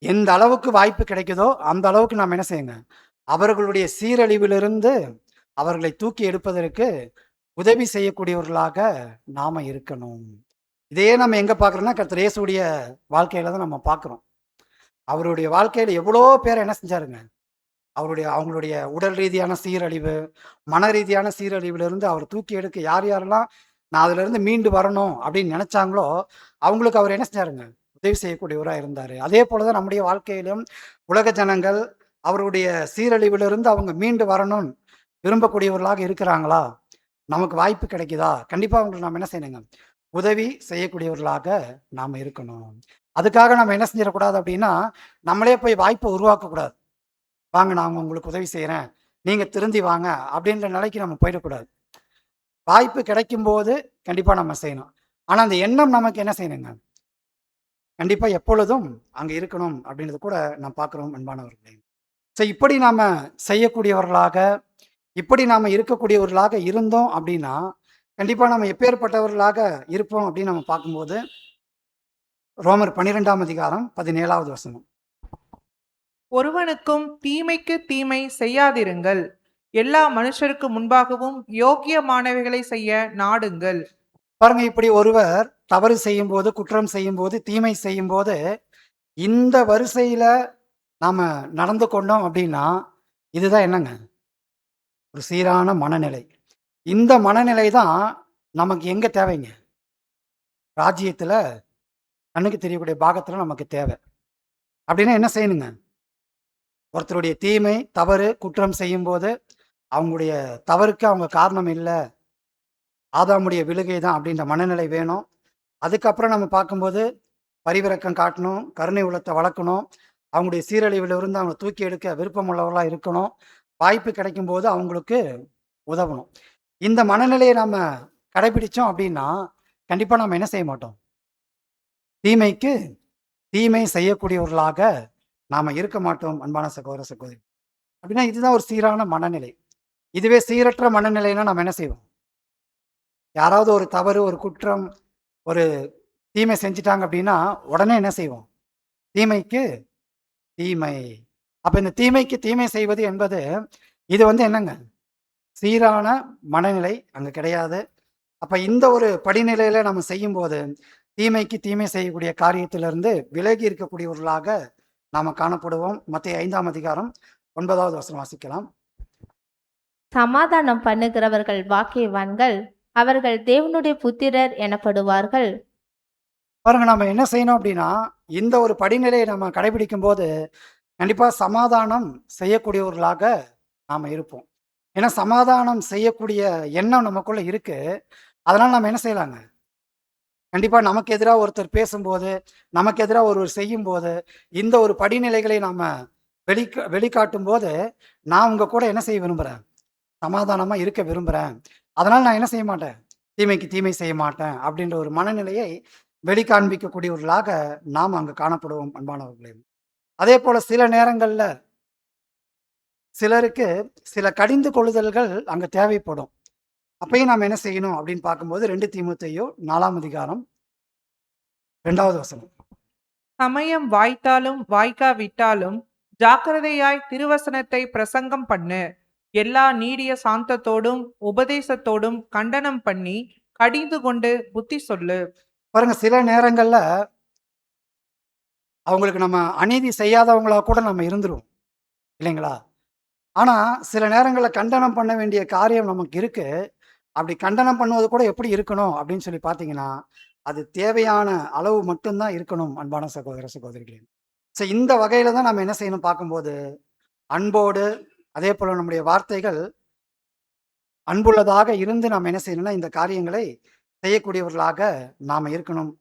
எந்த அளவுக்கு வாய்ப்பு கிடைக்குதோ அந்த அளவுக்கு நாம் என்ன செய்யுங்க? அவர்களுடைய சீரழிவிலிருந்து அவர்களை தூக்கி எடுப்பதற்கு உதவி செய்யக்கூடியவர்களாக நாம இருக்கணும். இதையே நம்ம எங்க பார்க்குறோம்னா கர்த்தர் இயேசுவுடைய வாழ்க்கையில தான் நம்ம பார்க்குறோம். அவருடைய வாழ்க்கையில எவ்வளோ பேர் என்ன செஞ்சாருங்க? அவங்களுடைய உடல் ரீதியான சீரழிவு, மன ரீதியான சீரழிவிலிருந்து அவர் தூக்கி எடுக்க யார் யாரெல்லாம் நான் அதுல இருந்து மீண்டு வரணும் அப்படின்னு நினைச்சாங்களோ அவங்களுக்கு அவர் என்ன செஞ்சாருங்க? உதவி செய்யக்கூடியவராக இருந்தார். அதே போலதான் நம்முடைய வாழ்க்கையிலும் உலக ஜனங்கள் அவருடைய சீரழிவிலிருந்து அவங்க மீண்டு வரணும்னு விரும்பக்கூடியவர்களாக இருக்கிறாங்களா? நமக்கு வாய்ப்பு கிடைக்குதா? கண்டிப்பா அவங்களுக்கு நாம் என்ன செய்யணுங்க? உதவி செய்யக்கூடியவர்களாக நாம் இருக்கணும். அதுக்காக நம்ம என்ன செஞ்சிடக்கூடாது அப்படின்னா நம்மளே போய் வாய்ப்பை உருவாக்கக்கூடாது. வாங்க நான் உங்களுக்கு உதவி செய்கிறேன், நீங்க திருந்தி வாங்க அப்படின்ற நிலைக்கு நம்ம போயிடக்கூடாது. வாய்ப்பு கிடைக்கும் போது கண்டிப்பா நம்ம செய்யணும். ஆனா அந்த எண்ணம் நமக்கு என்ன செய்யணுங்க? கண்டிப்பா எப்பொழுதும் அங்க இருக்கணும் அப்படின்றது கூட நாம் பார்க்கிறோம் அன்பானவர்களே. ஸோ இப்படி நாம செய்யக்கூடியவர்களாக, இப்படி நாம இருக்கக்கூடியவர்களாக இருந்தோம் அப்படின்னா கண்டிப்பா நம்ம எப்பேற்பட்டவர்களாக இருப்போம் அப்படின்னு நம்ம பார்க்கும்போது ரோமர் 12ஆம் அதிகாரம் 17வது வசனம். ஒருவனுக்கும் தீமைக்கு தீமை செய்யாதிருங்கள், எல்லா மனுஷருக்கு முன்பாகவும் யோக்கியமானவைகளை செய்ய நாடுங்கள். பாருங்க, இப்படி ஒருவர் தவறு செய்யும்போது, குற்றம் செய்யும்போது, தீமை செய்யும்போது, இந்த வரிசையில நாம நடந்து கொண்டோம் அப்படின்னா, இதுதான் என்னங்க? ஒரு சீரான மனநிலை. இந்த மனநிலை தான் நமக்கு எங்க தேவைங்க? ராஜ்யத்துல கண்ணுக்கு தெரியக்கூடிய பாகத்துல நமக்கு தேவை. அப்படின்னா என்ன செய்யணுங்க? ஒருத்தருடைய தீமை, தவறு, குற்றம் செய்யும்போது, அவங்களுடைய தவறுக்கு அவங்க காரணம் இல்ல. ஆதாமுடைய விழுகை தான் அப்படின்ற மனநிலை வேணும். அதுக்கப்புறம் நம்ம பார்க்கும்போது, பரிவிரக்கம் காட்டணும், கருணை உள்ளத்த வளர்க்கணும். அவங்களுடைய சீரழிவிலிருந்து அவங்கள தூக்கி எடுக்க விருப்பமுள்ளவர்களா இருக்கணும். வாய்ப்பு கிடைக்கும்போது அவங்களுக்கு உதவணும். இந்த மனநிலையை நாம கடைபிடிச்சோம் அப்படின்னா, கண்டிப்பா நம்ம என்ன செய்ய மாட்டோம்? தீமைக்கு தீமை செய்யக்கூடியவர்களாக நாம இருக்க மாட்டோம், அன்பான சகோதர, சகோதரி. அப்படின்னா இதுதான் ஒரு சீரான மனநிலை. இதுவே சீரற்ற மனநிலைன்னா நம்ம என்ன செய்வோம்? யாராவது ஒரு தவறு, ஒரு குற்றம், ஒரு தீமை செஞ்சுட்டாங்க அப்படின்னா, உடனே என்ன செய்வோம்? தீமைக்கு தீமை. அப்ப இந்த தீமைக்கு தீமை செய்வது என்பது, இது என்னங்க? சீரான மனநிலை அங்க கிடையாது. அப்ப இந்த ஒரு படிநிலையில நம்ம செய்யும்போது, தீமைக்கு தீமை செய்யக்கூடிய காரியத்திலிருந்து விலகி இருக்கக்கூடியவர்களாக நாம காணப்படுவோம். மத்தேயு 5ஆம் அதிகாரம் 9வது வசனம் வாசிக்கலாம். சமாதானம் பண்ணுகிறவர்கள் பாக்கியவான்கள், அவர்கள் தேவனுடைய புத்திரர் எனப்படுவார்கள். பாருங்க, நம்ம என்ன செய்யணும் அப்படின்னா, இந்த ஒரு படிநிலையை நம்ம கடைபிடிக்கும்போது, கண்டிப்பா சமாதானம் செய்யக்கூடியவர்களாக நாம இருப்போம். ஏன்னா சமாதானம் செய்யக்கூடிய எண்ணம் நமக்குள்ள இருக்கு. அதனால நம்ம என்ன செய்யலாங்க? கண்டிப்பா நமக்கு எதிரா ஒருத்தர் பேசும்போது, நமக்கு எதிரா ஒருவர் செய்யும்போது, இந்த ஒரு படிநிலைகளை நாம வெளிக்காட்டும்போது, நான் உங்க கூட என்ன செய்ய விரும்புறேன்? சமாதானமா இருக்க விரும்புறேன். அதனால நான் என்ன செய்ய மாட்டேன்? தீமைக்கு தீமை செய்ய மாட்டேன். அப்படின்ற ஒரு மனநிலையை வெளிக்காண்பிக்கக்கூடியவர்களாக நாம் அங்கு காணப்படுவோம், அன்பானவர்களே. அதேபோல சில நேரங்கள்ல சிலருக்கு சில கடிந்து கொள்ளுதல்கள் அங்க தேவைப்படும். அப்பயும் நாம என்ன செய்யணும் அப்படின்னு பார்க்கும்போது 2 தீமோத்தேயு 4ஆம் அதிகாரம் 2வது வசனம். சமயம் வாய்த்தாலும் வாய்க்காவிட்டாலும் ஜாக்கிரதையாய் திருவசனத்தை பிரசங்கம் பண்ணு. எல்லா நீடிய சாந்தத்தோடும் உபதேசத்தோடும் கண்டனம் பண்ணி கடிந்து கொண்டு புத்தி சொல்லு. பாருங்க, சில நேரங்கள்ல அவங்களுக்கு நம்ம அநீதி செய்யாதவங்களா கூட நம்ம இருந்துருவோம், இல்லைங்களா? ஆனா சில நேரங்கள்ல கண்டனம் பண்ண வேண்டிய காரியம் நமக்கு இருக்கு. அப்படி கண்டனம் பண்ணுவது கூட எப்படி இருக்கணும் அப்படின்னு சொல்லி பார்த்தீங்கன்னா, அது தேவையான அளவு மட்டும் தான் இருக்கணும், அன்பான சகோதர, சகோதரிகளே. இந்த வகையில தான் நம்ம என்ன செய்யணும் பார்க்கும்போது, அன்போடு, அதேபோல நம்முடைய வார்த்தைகள் அன்புள்ளதாக இருந்து நாம் என்ன செய்யணும்னா, இந்த காரியங்களை செய்யக்கூடியவர்களாக நாம இருக்கணும்,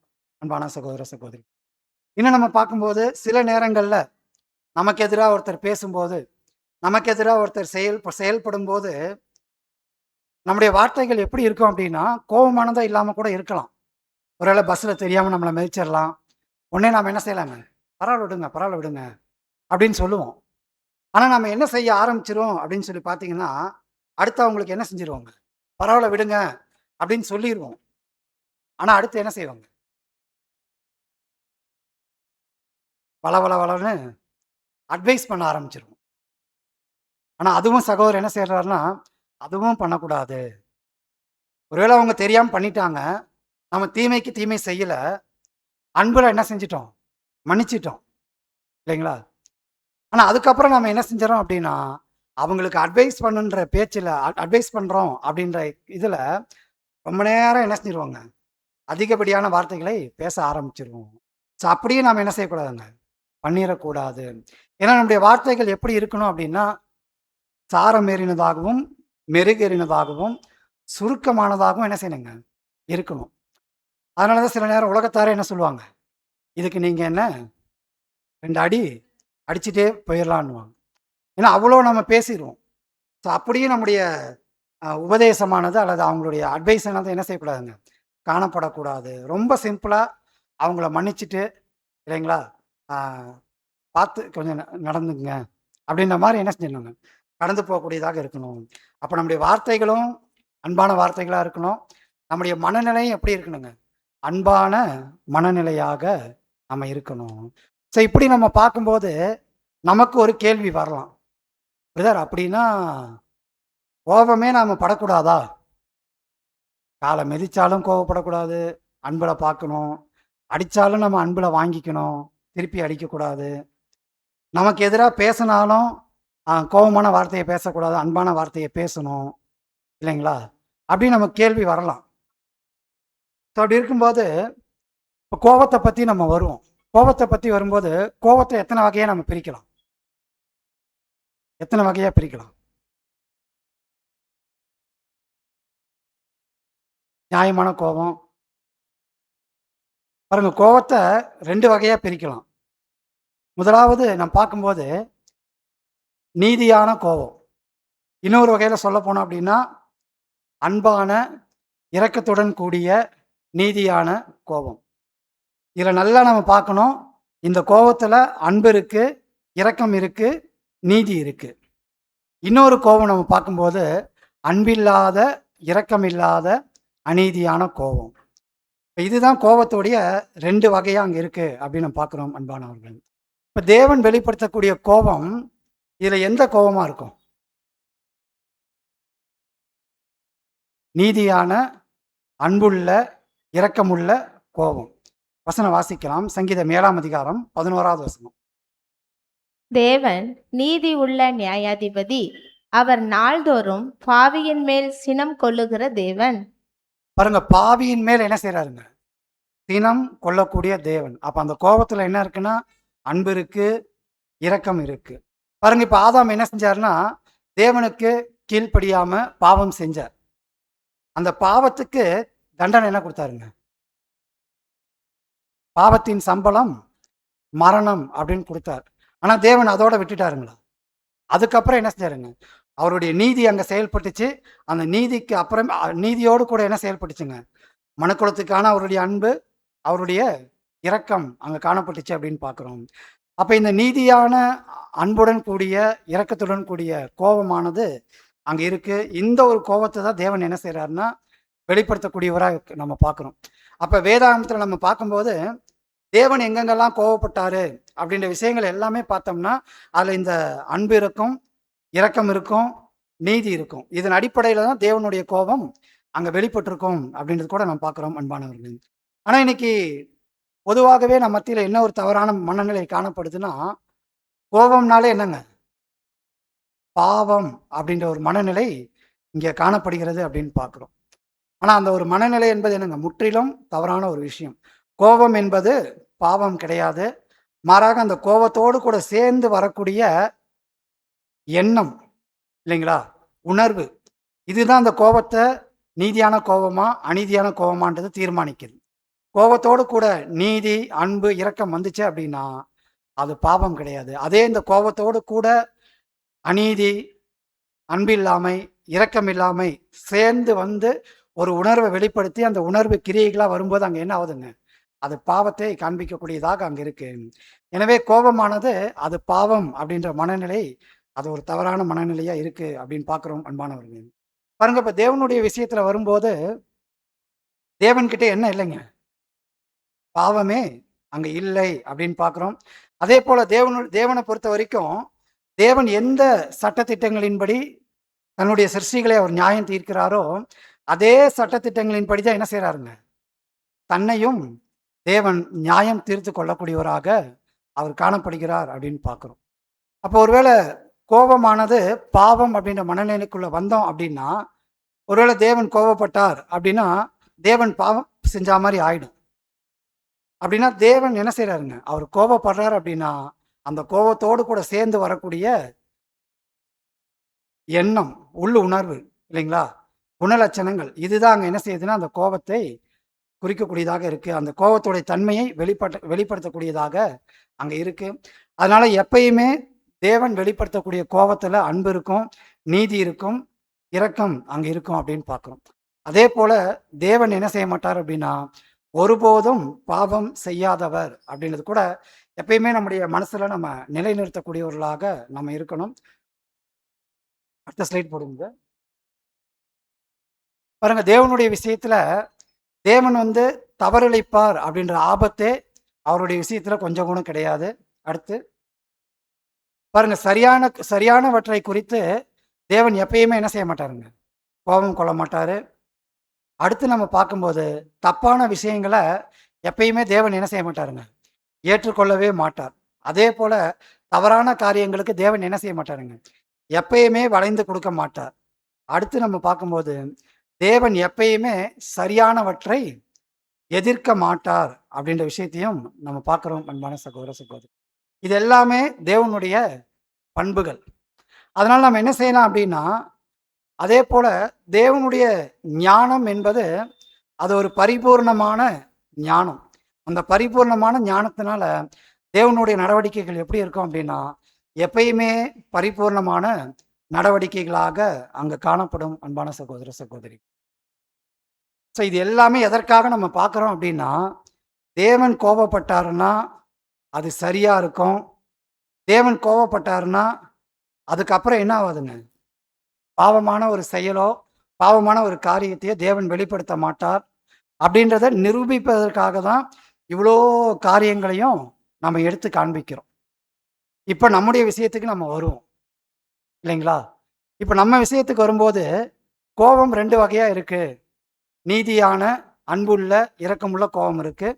அன்பான சகோதர, சகோதரி. இன்னும் நம்ம பார்க்கும்போது, சில நேரங்கள்ல நமக்கு எதிரா ஒருத்தர் பேசும்போது, நமக்கு எதிரா ஒருத்தர் செயல்படும்போது, நம்முடைய வார்த்தைகள் எப்படி இருக்கும் அப்படின்னா, கோபமானதா இல்லாம கூட இருக்கலாம். ஒருவேளை பஸ்ல தெரியாம நம்மள மிதிச்சிடலாம். உடனே நாம என்ன செய்யலாங்க? பரவால்ல விடுங்க, பரவால்ல விடுங்க அப்படின்னு சொல்லுவோம். ஆனா நம்ம என்ன செய்ய ஆரம்பிச்சிருவோம் அப்படின்னு சொல்லி பார்த்தீங்கன்னா, அடுத்து அவங்களுக்கு என்ன செஞ்சுருவோங்க? பரவால்ல விடுங்க அப்படின்னு சொல்லிருவோம். ஆனா அடுத்து என்ன செய்வாங்க? வளவளன்னு அட்வைஸ் பண்ண ஆரம்பிச்சிருவோம். ஆனா அதுவும் சகோதரர் என்ன செய்றாருன்னா, அதுவும் பண்ணக்கூடாது. ஒருவேளை அவங்க தெரியாம பண்ணிட்டாங்க. நம்ம தீமைக்கு தீமை செய்யல. அன்புல என்ன செஞ்சுட்டோம்? மன்னிச்சுட்டோம். இல்லைங்களா? ஆனா அதுக்கப்புறம் நம்ம என்ன செஞ்சுறோம் அப்படின்னா, அவங்களுக்கு அட்வைஸ் பண்ணுன்ற பேச்சுல அட்வைஸ் பண்றோம் அப்படின்ற இதுல ரொம்ப நேரம் என்ன செஞ்சுருவோங்க? அதிகப்படியான வார்த்தைகளை பேச ஆரம்பிச்சுருவோம். அப்படியே நாம என்ன செய்யக்கூடாதுங்க? பண்ணிறக்கூடாது. ஏன்னா நம்முடைய வார்த்தைகள் எப்படி இருக்கணும் அப்படின்னா, சாரமேறினதாகவும், மெருகேறினதாகவும், சுருக்கமானதாகவும் என்ன செய்யணுங்க? இருக்கணும். அதனால தான் சில நேரம் உலகத்தாரே என்ன சொல்லுவாங்க? இதுக்கு நீங்க என்ன 2 அடி அடிச்சுட்டே போயிரலான்னுவாங்க. ஏன்னா அவ்வளோ நம்ம பேசிருவோம். அப்படியே நம்முடைய உபதேசமானது அல்லது அவங்களுடைய அட்வைஸ் ஆனது என்ன செய்யக்கூடாதுங்க? காணப்படக்கூடாது. ரொம்ப சிம்பிளா அவங்கள மன்னிச்சுட்டு, இல்லைங்களா? ஆ பார்த்து கொஞ்சம் நடந்துக்குங்க. அப்படின்ற மாரி என்ன செஞ்சிடணுங்க? கடந்து போகக்கூடியதாக இருக்கணும். அப்ப நம்முடைய வார்த்தைகளும் அன்பான வார்த்தைகளா இருக்கணும். நம்முடைய மனநிலையும் எப்படி இருக்கணுங்க? அன்பான மனநிலையாக நம்ம இருக்கணும். இப்படி நம்ம பார்க்கும்போது, நமக்கு ஒரு கேள்வி வரலாம். பிரதர், அப்படின்னா கோபமே நாம படக்கூடாதா? காலை மிதிச்சாலும் கோவப்படக்கூடாது, அன்புல பார்க்கணும். அடிச்சாலும் நம்ம அன்புல வாங்கிக்கணும், திருப்பி அடிக்கக்கூடாது. நமக்கு எதிரா பேசினாலும் கோவமான வார்த்தையை பேசக்கூடாது, அன்பான வார்த்தையை பேசணும், இல்லைங்களா? அப்படின்னு நமக்கு கேள்வி வரலாம். ஸோ அப்படி இருக்கும்போது இப்போ கோவத்தை பற்றி நம்ம வருவோம். கோவத்தை பற்றி வரும்போது கோவத்தை எத்தனை வகையாக நம்ம பிரிக்கலாம்? எத்தனை வகையாக பிரிக்கலாம்? நியாயமான கோபம். பாருங்க, கோவத்தை 2 வகையாக பிரிக்கலாம். முதலாவது நம்ம பார்க்கும்போது நீதியான கோபம். இன்னொரு வகையில் சொல்ல போனோம் அப்படின்னா அன்பான இரக்கத்துடன் கூடிய நீதியான கோபம். இதில் நல்லா நம்ம பார்க்கணும், இந்த கோபத்தில் அன்பு இருக்கு, இரக்கம் இருக்கு, நீதி இருக்கு. இன்னொரு கோபம் நம்ம பார்க்கும்போது அன்பில்லாத, இரக்கம் இல்லாத, அநீதியான கோபம். இதுதான் கோபத்துடைய 2 வகையாக அங்கே இருக்கு அப்படின்னு நம்ம பார்க்குறோம் அன்பானவர்கள். இப்போ தேவன் வெளிப்படுத்தக்கூடிய கோபம் இதில் எந்த கோபமாக இருக்கும்? நீதியான, அன்புள்ள, இரக்கமுள்ள கோபம். வசனம் வாசிக்கலாம். சங்கீதம் 7ஆம் அதிகாரம் 11வது வசனம். தேவன் நீதி உள்ள நியாயாதிபதி, அவர் நாள்தோறும் பாவியின் மேல் சினம் கொள்ளுகிற தேவன். பாருங்க, பாவியின் மேல் என்ன செய்யறாருங்க? சினம் கொள்ளக்கூடிய தேவன். அப்ப அந்த கோபத்துல என்ன இருக்குன்னா அன்பு இருக்கு, இரக்கம் இருக்கு. பாருங்க, இப்ப ஆதாம் என்ன செஞ்சாருன்னா தேவனுக்கு கீழ்ப்படியாம பாவம் செஞ்சார். அந்த பாவத்துக்கு தண்டனை என்ன கொடுத்தாருங்க? பாவத்தின் சம்பளம் மரணம் அப்படின்னு கொடுத்தார். ஆனா தேவன் அதோட விட்டுட்டாருங்களா? அதுக்கப்புறம் என்ன செஞ்சாருங்க? அவருடைய நீதி அங்க செயல்பட்டுச்சு. அந்த நீதிக்கு அப்புறம் நீதியோடு கூட என்ன செயல்பட்டுச்சுங்க? மனுக்குலத்துக்கான அவருடைய அன்பு, அவருடைய இரக்கம் அங்க காணப்பட்டுச்சு அப்படின்னு பார்க்கிறோம். அப்ப இந்த நீதியான, அன்புடன் கூடிய, இரக்கத்துடன் கூடிய கோபமானது அங்க இருக்கு. இந்த ஒரு கோபத்தை தான் தேவன் என்ன செய்யறாருன்னா வெளிப்படுத்தக்கூடியவராக நம்ம பார்க்கிறோம். அப்ப வேதாகமத்துல நம்ம பார்க்கும்போது தேவன் எங்கெங்கெல்லாம் கோபப்பட்டாரு அப்படின்ற விஷயங்கள் எல்லாமே பார்த்தோம்னா அதுல இந்த அன்பு இருக்கும், இரக்கம் இருக்கும், நீதி இருக்கும். இதன் அடிப்படையில தான் தேவனுடைய கோபம் அங்க வெளிப்பட்டிருக்கும் அப்படின்றது கூட நம்ம பார்க்கிறோம் அன்பானவர்கள். ஆனா இன்னைக்கு பொதுவாகவே நம்ம மத்தியில என்ன ஒரு தவறான மனநிலை காணப்படுதுன்னா, கோபம்னாலே என்னங்க? பாவம் அப்படின்ற ஒரு மனநிலை இங்க காணப்படுகிறது அப்படின்னு பார்க்கிறோம். ஆனா அந்த ஒரு மனநிலை என்பது என்னங்க? முற்றிலும் தவறான ஒரு விஷயம். கோபம் என்பது பாவம் கிடையாது. மாறாக அந்த கோபத்தோடு கூட சேர்ந்து வரக்கூடிய எண்ணம், இல்லைங்களா, உணர்வு, இதுதான் அந்த கோபத்தை நீதியான கோபமா அநீதியான கோபமான்றது தீர்மானிக்குது. கோபத்தோடு கூட நீதி, அன்பு, இரக்கம் வந்துச்சு அப்படின்னா அது பாவம் கிடையாது. அதே இந்த கோபத்தோடு கூட அநீதி, அன்பில்லாமை, இரக்கம் இல்லாமை சேர்ந்து வந்து ஒரு உணர்வை வெளிப்படுத்தி அந்த உணர்வு கிரியைகளா வரும்போது அங்க என்ன ஆகுதுங்க? அது பாவத்தை காண்பிக்கக்கூடியதாக அங்க இருக்கு. எனவே கோபமானது அது பாவம் அப்படின்ற மனநிலை, அது ஒரு தவறான மனநிலையா இருக்கு அப்படின்னு பார்க்கிறோம் அன்பானவர்கள். பாருங்க, இப்ப தேவனுடைய விஷயத்துல வரும்போது தேவன்கிட்ட என்ன இல்லைங்க? பாவமே அங்க இல்லை அப்படின்னு பார்க்கிறோம். அதே போல தேவனை பொறுத்த வரைக்கும் தேவன் எந்த சட்டத்திட்டங்களின்படி தன்னுடைய சிருஷ்டிகளை அவர் நியாயம் தீர்க்கிறாரோ அதே சட்டத்திட்டங்களின்படி தான் என்ன செய்யறாருங்க? தன்னையும் தேவன் நியாயம் தீர்த்து கொள்ளக்கூடியவராக அவர் காணப்படுகிறார் அப்படின்னு பார்க்கிறோம். அப்போ ஒருவேளை கோபமானது பாவம் அப்படின்ற மனநிலைக்குள்ள வந்தோம் அப்படின்னா, ஒருவேளை தேவன் கோபப்பட்டார் அப்படின்னா தேவன் பாவம் செஞ்ச மாதிரி ஆயிடும். அப்படின்னா தேவன் என்ன செய்யறாருங்க? அவர் கோபப்படுறார் அப்படின்னா அந்த கோபத்தோடு கூட சேர்ந்து வரக்கூடிய எண்ணம், உள்ள உணர்வு, இல்லைங்களா, குணலட்சணங்கள், இதுதான் அங்க என்ன செய்யுதுன்னா அந்த கோபத்தை குறிக்கக்கூடியதாக இருக்கு. அந்த கோபத்துடைய தன்மையை வெளிப்படுத்தக்கூடியதாக அங்க இருக்கு. அதனால எப்பயுமே தேவன் வெளிப்படுத்தக்கூடிய கோபத்துல அன்பு இருக்கும், நீதி இருக்கும், இரக்கம் அங்க இருக்கும் அப்படின்னு பார்க்கிறோம். அதே போல தேவன் என்ன செய்ய மாட்டார் அப்படின்னா ஒருபோதும் பாவம் செய்யாதவர் அப்படின்றது கூட எப்பயுமே நம்முடைய மனசுல நம்ம நிலைநிறுத்தக்கூடியவர்களாக நம்ம இருக்கணும். அடுத்த ஸ்லைட் போடுங்க. பாருங்க, தேவனுடைய விஷயத்துல தேவன் வந்து தவறிழைப்பார் அப்படின்ற ஆபத்தே அவருடைய விஷயத்துல கொஞ்சம் கூட கிடையாது. அடுத்து பாருங்க, சரியானவற்றை குறித்து தேவன் எப்பயுமே என்ன செய்ய மாட்டாருங்க? கோபம் கொள்ள மாட்டாரு, அடுத்து நம்ம பார்க்கும்போது தப்பான விஷயங்களை எப்பயுமே தேவன் என்ன செய்ய மாட்டாருங்க, ஏற்றுக்கொள்ளவே மாட்டார். அதே போல தவறான காரியங்களுக்கு தேவன் என்ன செய்ய மாட்டாருங்க, எப்பயுமே வளைந்து கொடுக்க மாட்டார். அடுத்து நம்ம பார்க்கும்போது தேவன் எப்பயுமே சரியானவற்றை எதிர்க்க மாட்டார் அப்படின்ற விஷயத்தையும் நம்ம பார்க்குறோம் அன்பான சகோதர சகோதரி. இது எல்லாமே தேவனுடைய பண்புகள். அதனால நம்ம என்ன செய்யலாம் அப்படின்னா, அதே போல தேவனுடைய ஞானம் என்பது அது ஒரு பரிபூர்ணமான ஞானம். அந்த பரிபூர்ணமான ஞானத்தினால தேவனுடைய நடவடிக்கைகள் எப்படி இருக்கும் அப்படின்னா, எப்பயுமே பரிபூர்ணமான நடவடிக்கைகளாக அங்க காணப்படும் அன்பான சகோதர சகோதரி. ஸோ இது எல்லாமே எதற்காக நம்ம பார்க்குறோம் அப்படின்னா, தேவன் கோபப்பட்டாருன்னா அது சரியா இருக்கும். தேவன் கோபப்பட்டாருன்னா அதுக்கப்புறம் என்ன ஆகுதுங்க, பாவமான ஒரு செயலோ பாவமான ஒரு காரியத்தையோ தேவன் வெளிப்படுத்த மாட்டார். அப்படின்றத நிரூபிப்பதற்காக தான் இவ்வளோ காரியங்களையும் நம்ம எடுத்து காண்பிக்கிறோம். இப்போ நம்முடைய விஷயத்துக்கு நம்ம வருவோம் இல்லைங்களா? இப்போ நம்ம விஷயத்துக்கு வரும்போது கோபம் 2 வகையா இருக்கு. நீதியான, அன்புள்ள, இரக்கமுள்ள கோபம் இருக்கு.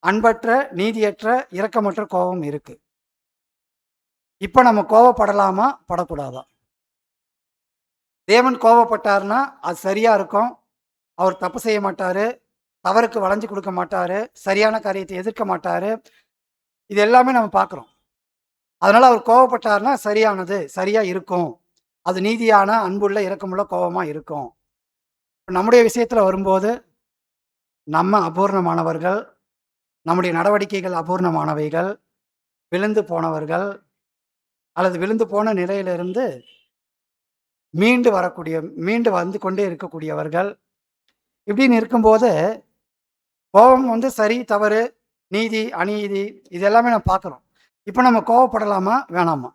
அன்பற்ற, நீதியற்ற, இரக்கமற்ற கோபம் இருக்கு. இப்போ நம்ம கோபப்படலாமா, படக்கூடாதா? தேவன் கோபப்பட்டாருன்னா அது சரியா இருக்கும். அவர் தப்பு செய்ய மாட்டாரு. தவறுக்கு வளைஞ்சு கொடுக்க மாட்டாரு. சரியான காரியத்தை எதிர்க்க மாட்டாரு. இது எல்லாமே நம்ம பார்க்குறோம். அதனால அவர் கோபப்பட்டாருன்னா சரியானது, சரியா இருக்கும். அது நீதியான, அன்புள்ள, இரக்கமுள்ள கோபமா இருக்கும். நம்முடைய விஷயத்துல வரும்போது நம்ம அபூர்ணமானவர்கள், நம்முடைய நடவடிக்கைகள் அபூர்ணமானவைகள், விழுந்து போனவர்கள் அல்லது விழுந்து போன நிலையிலிருந்து மீண்டு வந்து கொண்டே இருக்கக்கூடியவர்கள். இப்படின்னு இருக்கும்போது கோபம் வந்து சரி, தவறு, நீதி, அநீதி இது எல்லாமே நம்ம பார்க்குறோம். இப்போ நம்ம கோபப்படலாமா, வேணாமா?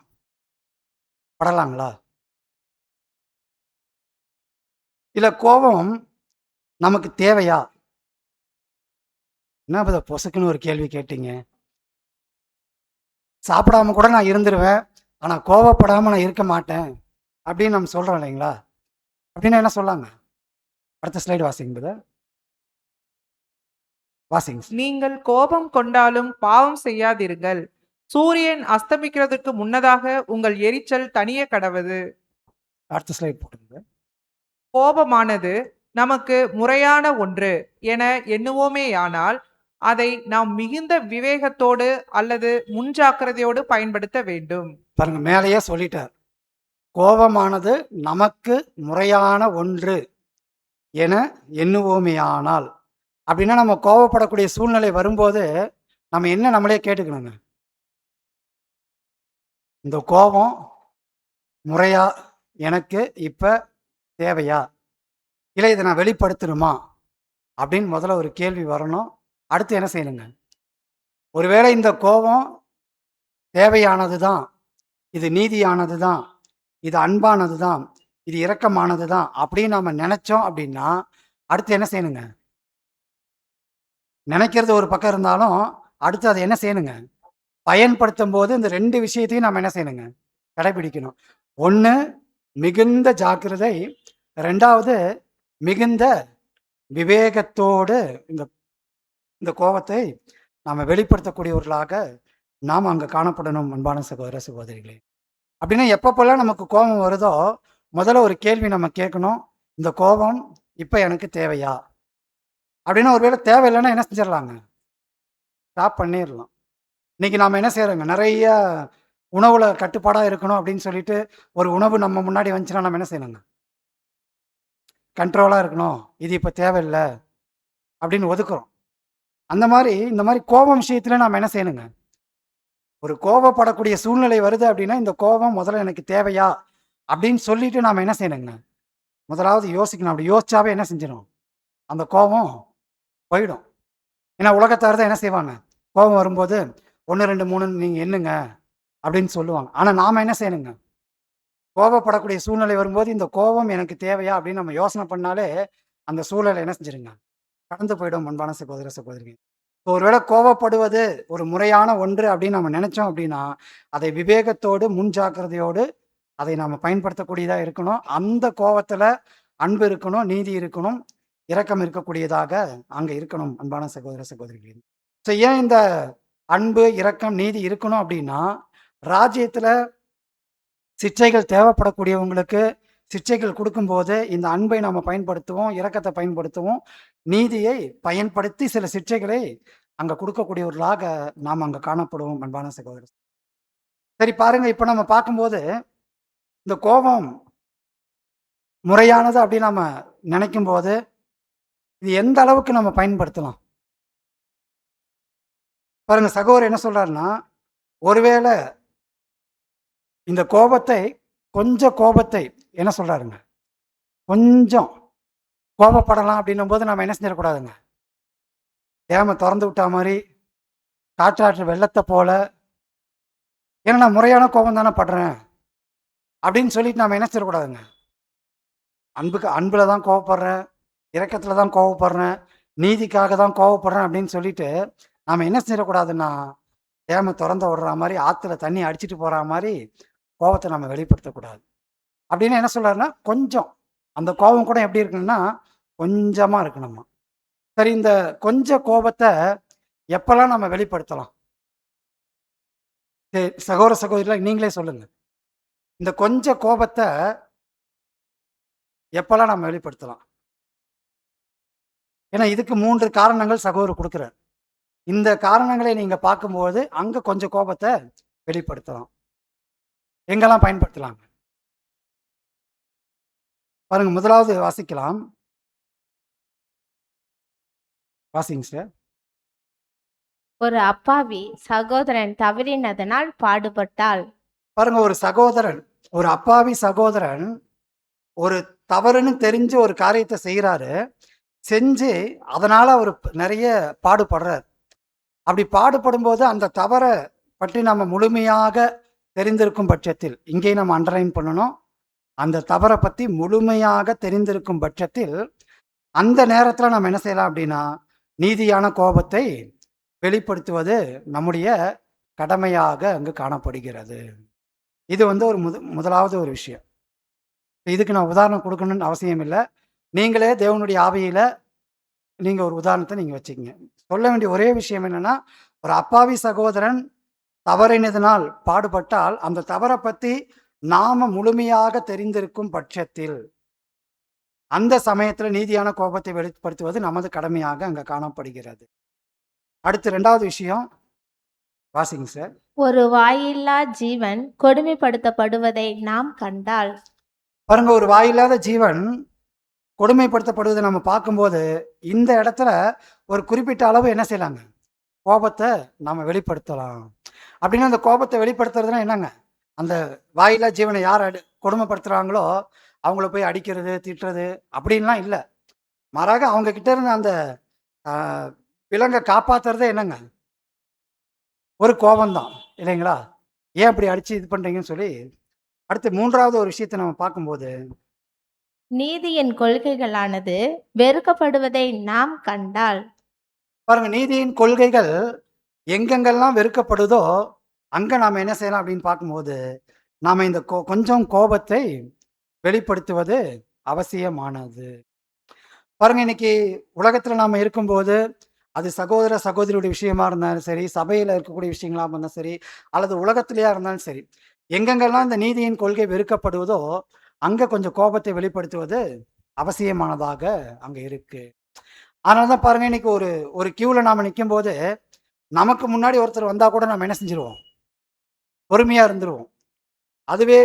படலாங்களா? இல்ல கோபம் நமக்கு தேவையா? என்ன பத பொசுக்குன்னு ஒரு கேள்வி கேட்டீங்க. சாப்பிடாம கூட நான் இருந்துருவேன். ஆனா கோபப்படாம நான் இருக்க மாட்டேன். அப்படின்னு நம்ம சொல்றோம் இல்லைங்களா? அப்படின்னா என்ன சொல்லாங்க? அடுத்த ஸ்லைடு வாசிங்க பிரதர். வாசிங்க. நீங்கள் கோபம் கொண்டாலும் பாவம் செய்யாதிருங்கள். சூரியன் அஸ்தமிக்கிறதுக்கு முன்னதாக உங்கள் எரிச்சல் தணிய கடவது. அடுத்த ஸ்லைடு போட்டுங்க. கோபமானது நமக்கு முறையான ஒன்று என எண்ணுவோமேயானால் அதை நாம் மிகுந்த விவேகத்தோடு அல்லது முன்ஜாக்கிரதையோடு பயன்படுத்த வேண்டும். பாருங்க, மேலேயே சொல்லிட்டார். கோபமானது நமக்கு முறையான ஒன்று என எண்ணுவோமேயானால். அப்படின்னா நம்ம கோபப்படக்கூடிய சூழ்நிலை வரும்போது நம்ம என்ன நம்மளே கேட்டுக்கணுங்க, இந்த கோபம் முறையா, எனக்கு இப்ப தேவையா, இல்லை இதை நான் வெளிப்படுத்தணுமா அப்படின்னு முதல்ல ஒரு கேள்வி வரணும். அடுத்து என்ன செய்யணுங்க, ஒருவேளை இந்த கோபம் தேவையானது தான், இது நீதியானது தான், இது அன்பானது தான், இது இரக்கமானது தான் அப்படின்னு நம்ம நினைச்சோம் அப்படின்னா அடுத்து என்ன செய்யணுங்க, நினைக்கிறது ஒரு பக்கம் இருந்தாலும் அடுத்து அதை என்ன செய்யணுங்க, பயன்படுத்தும் போது இந்த 2 விஷயத்தையும் நம்ம என்ன செய்யணுங்க, கடைபிடிக்கணும். ஒன்று மிகுந்த ஜாக்கிரதை, 2வது மிகுந்த விவேகத்தோடு இந்த இந்த கோபத்தை நாம் வெளிப்படுத்தக்கூடியவர்களாக நாம் அங்கே காணப்படணும் அன்பான சகோதர சகோதரிகளே. அப்படின்னா எப்பப்பெல்லாம் நமக்கு கோபம் வருதோ முதல்ல ஒரு கேள்வி நம்ம கேட்கணும், இந்த கோபம் இப்போ எனக்கு தேவையா? அப்படின்னா ஒருவேளை தேவையில்லைன்னா என்ன செஞ்சிடலாங்க, ஸ்டாப் பண்ணிடலாம். இன்னைக்கு நாம் என்ன செய்கிறோங்க, நிறைய உணவுல கட்டுப்பாடாக இருக்கணும் அப்படின்னு சொல்லிட்டு ஒரு உணவு நம்ம முன்னாடி வந்துச்சுன்னா நம்ம என்ன செய்யணுங்க, கண்ட்ரோலாக இருக்கணும், இது இப்போ தேவையில்லை அப்படின்னு ஒதுக்குறோம். அந்த மாதிரி இந்த மாதிரி கோபம் விஷயத்துல நாம் என்ன செய்யணுங்க, ஒரு கோபப்படக்கூடிய சூழ்நிலை வருது அப்படின்னா இந்த கோபம் முதல்ல எனக்கு தேவையா அப்படின்னு சொல்லிட்டு நாம் என்ன செய்யணுங்க, முதலாவது யோசிக்கணும். அப்படி யோசிச்சாவே என்ன செஞ்சிடும், அந்த கோபம் போயிடும். ஏன்னா உலகத்தார் தான் என்ன செய்வாங்க, கோபம் வரும்போது 1 2 3 நீங்கள் எண்ணுங்க அப்படின்னு சொல்லுவாங்க. ஆனால் நாம் என்ன செய்யணுங்க, கோபப்படக்கூடிய சூழ்நிலை வரும்போது இந்த கோபம் எனக்கு தேவையா அப்படின்னு நம்ம யோசனை பண்ணாலே அந்த சூழலை என்ன செஞ்சிருங்க, கடந்து போயிடும் அன்பான சகோதர சகோதரிகள். ஒருவேளை கோபப்படுவது ஒரு முறையான ஒன்று அப்படின்னு நம்ம நினைச்சோம் அப்படின்னா அதை விவேகத்தோடு முன்ஜாக்கிரதையோடு அதை நம்ம பயன்படுத்தக்கூடியதாக இருக்கணும். அந்த கோபத்தில் அன்பு இருக்கணும், நீதி இருக்கணும், இரக்கம் இருக்கக்கூடியதாக அங்க இருக்கணும் அன்பான சகோதர சகோதரிகளே. ஸோ ஏன் இந்த அன்பு, இரக்கம், நீதி இருக்கணும் அப்படின்னா, ராஜ்யத்துல சிக்ஷைகள் தேவைப்படக்கூடியவங்களுக்கு சிக்ஷைகள் கொடுக்கும்போது இந்த அன்பை நம்ம பயன்படுத்துவோம், இரக்கத்தை பயன்படுத்துவோம். நீதியை பயன்படுத்தி சில சிக்ஷைகளை அங்க கொடுக்கக்கூடியவர்களாக நாம் அங்க காணப்படுவோம் அன்பான சகோதரர். சரி பாருங்க, இப்ப நம்ம பார்க்கும்போது இந்த கோபம் முறையானது அப்படின்னு நம்ம நினைக்கும் போது இது எந்த அளவுக்கு நம்ம பயன்படுத்தலாம்? பாருங்க, சகோதரர் என்ன சொல்றாருன்னா, ஒருவேளை இந்த கோபத்தை என்ன சொல்றாருங்க, கொஞ்சம் கோபப்படலாம் அப்படின்னும் போது நம்ம என்ன செஞ்சிடக்கூடாதுங்க, டேமை திறந்து விட்டா மாதிரி காற்றாற்று வெள்ளத்தை போல, ஏன்னா நான் முறையான கோபம் தானே படுறேன் அப்படின்னு சொல்லிட்டு நம்ம என்ன செய்யக்கூடாதுங்க, அன்புல தான் கோவப்படுறேன், இரக்கத்துல தான் கோவப்படுறேன், நீதிக்காக தான் கோவப்படுறேன் அப்படின்னு சொல்லிட்டு நாம என்ன செய்யக்கூடாதுன்னா, டேமை திறந்து விடுற மாதிரி ஆத்துல தண்ணி அடிச்சிட்டு போற மாதிரி கோபத்தை நம்ம வெளிப்படுத்தக்கூடாது. அப்படின்னு என்ன சொல்றாருன்னா, கொஞ்சம் அந்த கோபம் கூட எப்படி இருக்குன்னா கொஞ்சமா இருக்கணுமா. சரி, இந்த கொஞ்சம் கோபத்தை எப்பெல்லாம் நம்ம வெளிப்படுத்தலாம்? சரி, சகோதர சகோதரிகளா நீங்களே சொல்லுங்க, இந்த கொஞ்சம் கோபத்தை எப்பெல்லாம் நம்ம வெளிப்படுத்தலாம்? ஏன்னா இதுக்கு 3 காரணங்கள் சகோதரர் கொடுக்குறார். இந்த காரணங்களை நீங்க பார்க்கும்போது அங்க கொஞ்சம் கோபத்தை வெளிப்படுத்தலாம். எங்கெல்லாம் பயன்படுத்தலாம் பாருங்க. முதலாவது வாசிக்கலாம், வாசிங்க சார். ஒரு அப்பாவி சகோதரன் தவறினதனால் பாடுபட்டால். பாருங்க, ஒரு அப்பாவி சகோதரன் ஒரு தவறுன்னு தெரிஞ்சு ஒரு காரியத்தை செய்யறாரு, செஞ்சு அதனால அவர் நிறைய பாடுபடுறார். அப்படி பாடுபடும் போது அந்த தவறை பற்றி நம்ம முழுமையாக தெரிந்திருக்கும் பட்சத்தில், இங்கே நம்ம அண்டர்லைன் பண்ணணும், அந்த தவறை பற்றி முழுமையாக தெரிந்திருக்கும் பட்சத்தில் அந்த நேரத்தில் நம்ம என்ன செய்யலாம் அப்படின்னா, நீதியான கோபத்தை வெளிப்படுத்துவது நம்முடைய கடமையாக அங்கு காணப்படுகிறது. இது ஒரு முதலாவது ஒரு விஷயம். இதுக்கு நான் உதாரணம் கொடுக்கணும்னு அவசியம் இல்லை. நீங்களே தேவனுடைய ஆவியில நீங்க ஒரு உதாரணத்தை நீங்க வச்சுக்கங்க. சொல்ல வேண்டிய ஒரே விஷயம் என்னன்னா, ஒரு அப்பாவி சகோதரன் தவறினதனால் பாடுபட்டால் அந்த தவறை பற்றி நாம முழுமையாக தெரிந்திருக்கும் பட்சத்தில் அந்த சமயத்துல நீதியான கோபத்தை வெளிப்படுத்துவது நமது கடமையாக அங்க காணப்படுகிறது. அடுத்து 2வது விஷயம் வாசிங்க சார். ஒரு வாயில்லா ஜீவன் கொடுமைப்படுத்தப்படுவதை நாம் கண்டால். பாருங்க, ஒரு வாயில்லாத ஜீவன் கொடுமைப்படுத்தப்படுவதை நம்ம பார்க்கும்போது இந்த இடத்துல ஒரு குறிப்பிட்ட அளவு என்ன செய்யலாங்க, கோபத்தை நம்ம வெளிப்படுத்தலாம். அப்படின்னா அந்த கோபத்தை வெளிப்படுத்துறதுனா என்னங்க, அந்த வாயில்லா ஜீவனை யார் கொடுமைப்படுத்துறாங்களோ அவங்கள போய் அடிக்கிறது, திட்டுறது அப்படின்லாம் இல்லை. மாறாக அவங்க கிட்ட இருந்து அந்த விலங்கை காப்பாத்துறதே என்னங்க, ஒரு கோபம்தான் இல்லைங்களா? ஏன் அப்படி அடிச்சு இது பண்றீங்கன்னு சொல்லி. அடுத்து 3வது ஒரு விஷயத்தை நம்ம பார்க்கும்போது, நீதியின் கொள்கைகளானது வெறுக்கப்படுவதை நாம் கண்டால். பாருங்க, நீதியின் கொள்கைகள் எங்கெங்கெல்லாம் வெறுக்கப்படுதோ அங்க நாம என்ன செய்யலாம் அப்படின்னு பார்க்கும்போது, நாம இந்த கொஞ்சம் கோபத்தை வெளிப்படுத்துவது அவசியமானது. பாருங்க, இன்னைக்கு உலகத்துல நாம இருக்கும்போது அது சகோதர சகோதரியுடைய விஷயமா இருந்தாலும் சரி, சபையில இருக்கக்கூடிய விஷயங்களா இருந்தாலும் சரி, அல்லது உலகத்திலேயா இருந்தாலும் சரி, எங்கெங்கெல்லாம் இந்த நீதியின் கொள்கை வெறுக்கப்படுவதோ அங்க கொஞ்சம் கோபத்தை வெளிப்படுத்துவது அவசியமானதாக அங்க இருக்கு. அதனாலதான் பாருங்க, இன்னைக்கு ஒரு கியூல நாம நிற்கும் போது நமக்கு முன்னாடி ஒருத்தர் வந்தா கூட நம்ம என்ன செஞ்சிருவோம், பொறுமையா இருந்துருவோம். அதுவே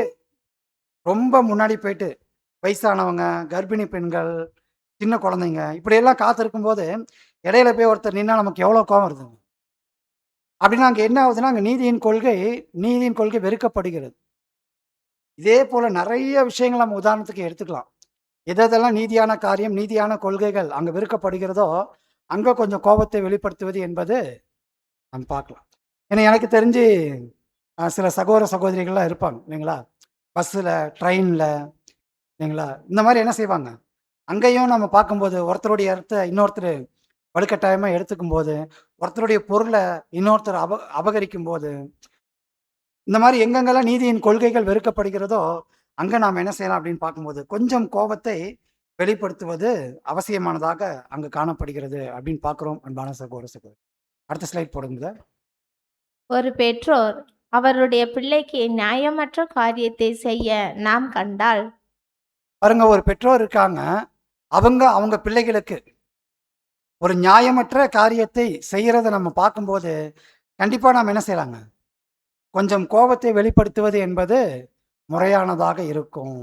ரொம்ப முன்னாடி போயிட்டு வயசானவங்க, கர்ப்பிணி பெண்கள், சின்ன குழந்தைங்க இப்படியெல்லாம் காத்திருக்கும் போது இடையில போய் ஒருத்தர் நின்னா நமக்கு எவ்வளவு கோபம் வருதுங்க. அப்படின்னா அங்க என்ன ஆகுதுன்னா, அங்க நீதியின் கொள்கை வெறுக்கப்படுகிறது. இதே போல நிறைய விஷயங்கள் நம்ம உதாரணத்துக்கு எடுத்துக்கலாம். எதெல்லாம் நீதியான காரியம், நீதியான கொள்கைகள் அங்க வெறுக்கப்படுகிறதோ அங்க கொஞ்சம் கோபத்தை வெளிப்படுத்துவது என்பது நம்ம பார்க்கலாம். ஏன்னா எனக்கு தெரிஞ்சு சில சகோதர சகோதரிகள்லாம் இருப்பாங்க இல்லைங்களா, பஸ்ஸில், ட்ரெயினில் இல்லைங்களா, இந்த மாதிரி என்ன செய்வாங்க, அங்கேயும் நம்ம பார்க்கும்போது ஒருத்தருடைய இடத்த இன்னொருத்தர் வலுக்கட்டாயமாக எடுத்துக்கும் போது, ஒருத்தருடைய பொருளை இன்னொருத்தர் அபகரிக்கும் போது, இந்த மாதிரி எங்கெங்கெல்லாம் நீதியின் கொள்கைகள் வெறுக்கப்படுகிறதோ அங்கே நாம் என்ன செய்யலாம் அப்படின்னு பார்க்கும்போது கொஞ்சம் கோபத்தை வெளிப்படுத்துவது அவசியமானதாக அங்கு காணப்படுகிறது அப்படின்னு பார்க்குறோம் அன்பான சகோதர சகோதரி. அடுத்த ஸ்லைட் போடுங்க. ஒரு பெற்றோர் அவருடைய பிள்ளைக்கு நியாயமற்ற காரியத்தை செய்ய நாம் கண்டால், பாருங்க, ஒரு பெற்றோர் இருக்காங்க, அவங்க பிள்ளைகளுக்கு ஒரு நியாயமற்ற காரியத்தை செய்யறதை நம்ம பார்க்கும்போது கண்டிப்பா நாம் என்ன செய்யலாங்க, கொஞ்சம் கோபத்தை வெளிப்படுத்துவது என்பது முறையானதாக இருக்கும்.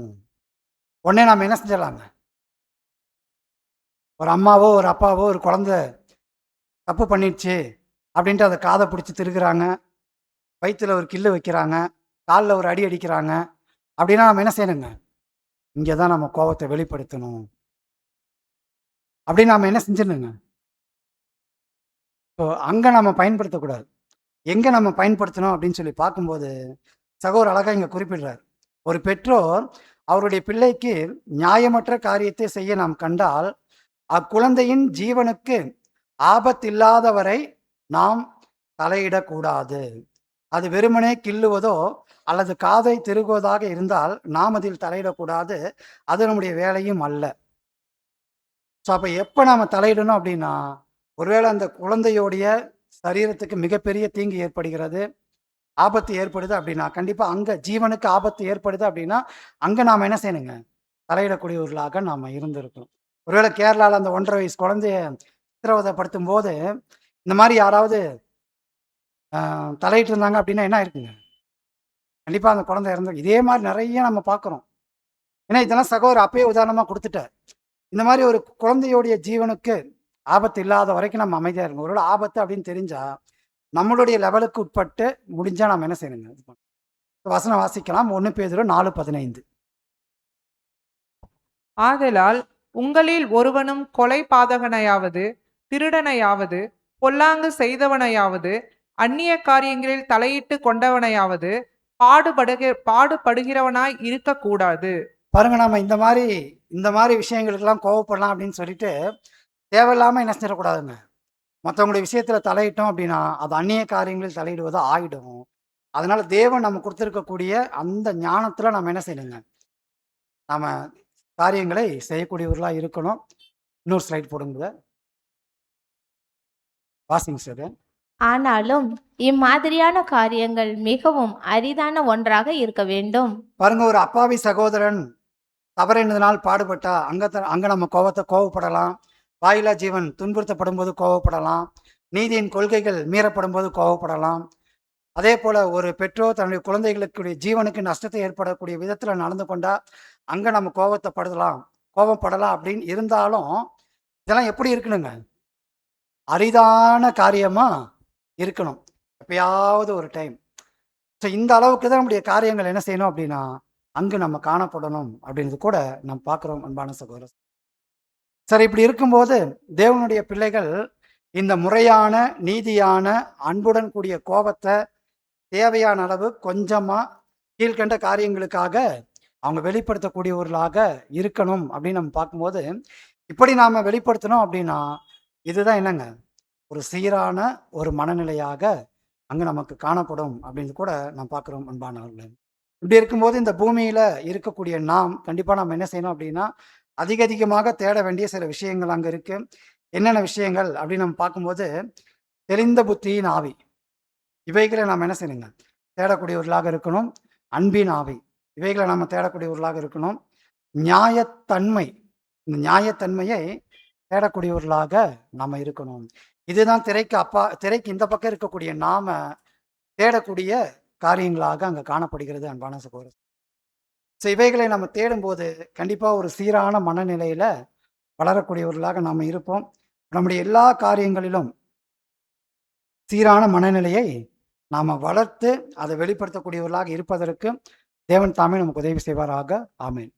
உடனே நாம் என்ன செஞ்சிடலாங்க, ஒரு அம்மாவோ ஒரு அப்பாவோ ஒரு குழந்தை தப்பு பண்ணிடுச்சு அப்படின்ட்டு அதை காதை பிடிச்சி திருகுறாங்க, வயிற்றுல ஒரு கில்லு வைக்கிறாங்க, காலில் ஒரு அடி அடிக்கிறாங்க அப்படின்னா நம்ம என்ன செய்யணுங்க, இங்கே தான் நம்ம கோபத்தை வெளிப்படுத்தணும் அப்படின்னு நாம் என்ன செஞ்சிடணுங்க. ஸோ அங்கே நம்ம பயன்படுத்தக்கூடாது. எங்கே நம்ம பயன்படுத்தணும் அப்படின்னு சொல்லி பார்க்கும்போது சகோதரர் அழகாக இங்கே குறிப்பிடுறார். ஒரு பெற்றோர் அவருடைய பிள்ளைக்கு நியாயமற்ற காரியத்தை செய்ய நாம் கண்டால் அக்குழந்தையின் ஜீவனுக்கு ஆபத்தில்லாதவரை நாம் தலையிடக்கூடாது. அது வெறுமனே கிள்ளுவதோ அல்லது காதை திருகுவதாக இருந்தால் நாம் அதில் தலையிடக்கூடாது. அது நம்முடைய வேலையும் அல்ல. ஸோ அப்போ எப்போ நாம் தலையிடணும் அப்படின்னா, ஒருவேளை அந்த குழந்தையோடைய சரீரத்துக்கு மிகப்பெரிய தீங்கு ஏற்படுகிறது, ஆபத்து ஏற்படுது அப்படின்னா, கண்டிப்பாக அங்கே ஜீவனுக்கு ஆபத்து ஏற்படுது அப்படின்னா அங்கே நாம் என்ன செய்யணுங்க, தலையிடக்கூடியவர்களாக நாம் இருந்திருக்கணும். ஒருவேளை கேரளாவில் அந்த 1.5 வயசு குழந்தைய சித்திரவதைப்படுத்தும் போது இந்த மாதிரி யாராவது தலையிட்டு இருந்தாங்க அப்படின்னா என்ன இருக்குங்க, கண்டிப்பாக அந்த குழந்தை இறந்து. இதே மாதிரி நிறைய நம்ம பார்க்குறோம். ஏன்னா இதெல்லாம் சகோதரர் அப்பயே உதாரணமாக கொடுத்துட்டார். இந்த மாதிரி ஒரு குழந்தையோடைய ஜீவனுக்கு ஆபத்து இல்லாத வரைக்கும் நம்ம அமைதியாக இருக்கணும். ஒருவேளை ஆபத்து அப்படின்னு தெரிஞ்சா நம்மளுடைய லெவலுக்கு உட்பட்டு முடிஞ்சா நம்ம என்ன செய்யணுங்க, வசனம் வாசிக்கலாம். 1 பேதுரு 4:15. ஆதலால் உங்களில் ஒருவனும் கொலை பாதகனையாவது, திருடனையாவது, பொல்லாங்கு செய்தவனையாவது, அந்நிய காரியங்களில் தலையிட்டு கொண்டவனையாவது பாடுபடுகிறவனாய் இருக்கக்கூடாது. பாருங்க, நம்ம இந்த மாதிரி விஷயங்களுக்கெல்லாம் கோவப்படலாம் அப்படின்னு சொல்லிட்டு தேவையில்லாமல் என்ன செஞ்சிடக்கூடாதுங்க. மற்றவங்களுடைய விஷயத்தில் தலையிட்டோம் அப்படின்னா அது அந்நிய காரியங்களில் தலையிடுவது ஆகிடும். அதனால தேவன் நம்ம கொடுத்துருக்கக்கூடிய அந்த ஞானத்தில் நம்ம என்ன செய்யணுங்க, நம்ம காரியங்களை செய்யக்கூடியவர்களாக இருக்கணும். இன்னொரு ஸ்லைட் போடுங்க, வாசிங்க சார். ஆனாலும் இம்மாதிரியான காரியங்கள் மிகவும் அரிதான ஒன்றாக இருக்க வேண்டும். பாருங்க, ஒரு அப்பாவி சகோதரன் தவறினதுனால் பாடுபட்டா அங்கே நம்ம கோவப்படலாம். வாயிலா ஜீவன் துன்புறுத்தப்படும் போது கோவப்படலாம். நீதியின் கொள்கைகள் மீறப்படும் போது கோவப்படலாம். அதே போல் ஒரு பெற்றோர் தன்னுடைய குழந்தைகளுக்கு ஜீவனுக்கு நஷ்டத்தை ஏற்படக்கூடிய விதத்தில் நடந்து கொண்டா அங்கே நம்ம கோவப்படலாம் அப்படின்னு இருந்தாலும் இதெல்லாம் எப்படி இருக்கணுங்க, அரிதான காரியமாக இருக்கணும், எப்பயாவது ஒரு டைம். ஸோ இந்த அளவுக்கு தான் நம்முடைய காரியங்கள் என்ன செய்யணும் அப்படின்னா அங்கு நம்ம காணப்படணும் அப்படின்றது கூட நம்ம பார்க்குறோம் அன்பான சகோதரர். சரி, இப்படி இருக்கும்போது தேவனுடைய பிள்ளைகள் இந்த முறையான நீதியான அன்புடன் கூடிய கோபத்தை தேவையான அளவு கொஞ்சமாக கீழ்கண்ட காரியங்களுக்காக அவங்க வெளிப்படுத்தக்கூடியவர்களாக இருக்கணும் அப்படின்னு நம்ம பார்க்கும்போது, இப்படி நாம் வெளிப்படுத்தணும் அப்படின்னா இதுதான் என்னங்க, ஒரு சீரான ஒரு மனநிலையாக அங்கே நமக்கு காணப்படும் அப்படின்னு கூட நாம் பார்க்குறோம் அன்பானவர்களே. இப்படி இருக்கும்போது இந்த பூமியில் இருக்கக்கூடிய நாம் கண்டிப்பாக நம்ம என்ன செய்யணும் அப்படின்னா அதிகமாக தேட வேண்டிய சில விஷயங்கள் அங்கே இருக்குது. என்னென்ன விஷயங்கள் அப்படின்னு நம்ம பார்க்கும்போது, தெளிந்த புத்தியின் ஆவி, இவைகளை நாம் என்ன செய்யணுங்க, தேடக்கூடியவர்களாக இருக்கணும். அன்பின் ஆவி, இவைகளை நம்ம தேடக்கூடியவர்களாக இருக்கணும். நியாயத்தன்மை, இந்த நியாயத்தன்மையை தேடக்கூடியவர்களாக நாம் இருக்கணும். இதுதான் திரைக்கு இந்த பக்கம் இருக்கக்கூடிய நாம தேடக்கூடிய காரியங்களாக அங்கே காணப்படுகிறது அன்பான சகோதரர். ஸோ இவைகளை நம்ம தேடும்போது கண்டிப்பாக ஒரு சீரான மனநிலையில் வளரக்கூடியவர்களாக நாம் இருப்போம். நம்முடைய எல்லா காரியங்களிலும் சீரான மனநிலையை நாம் வளர்த்து அதை வெளிப்படுத்தக்கூடியவர்களாக இருப்பதற்கு தேவன் தாமே நமக்கு உதவி செய்வாராக. ஆமென்.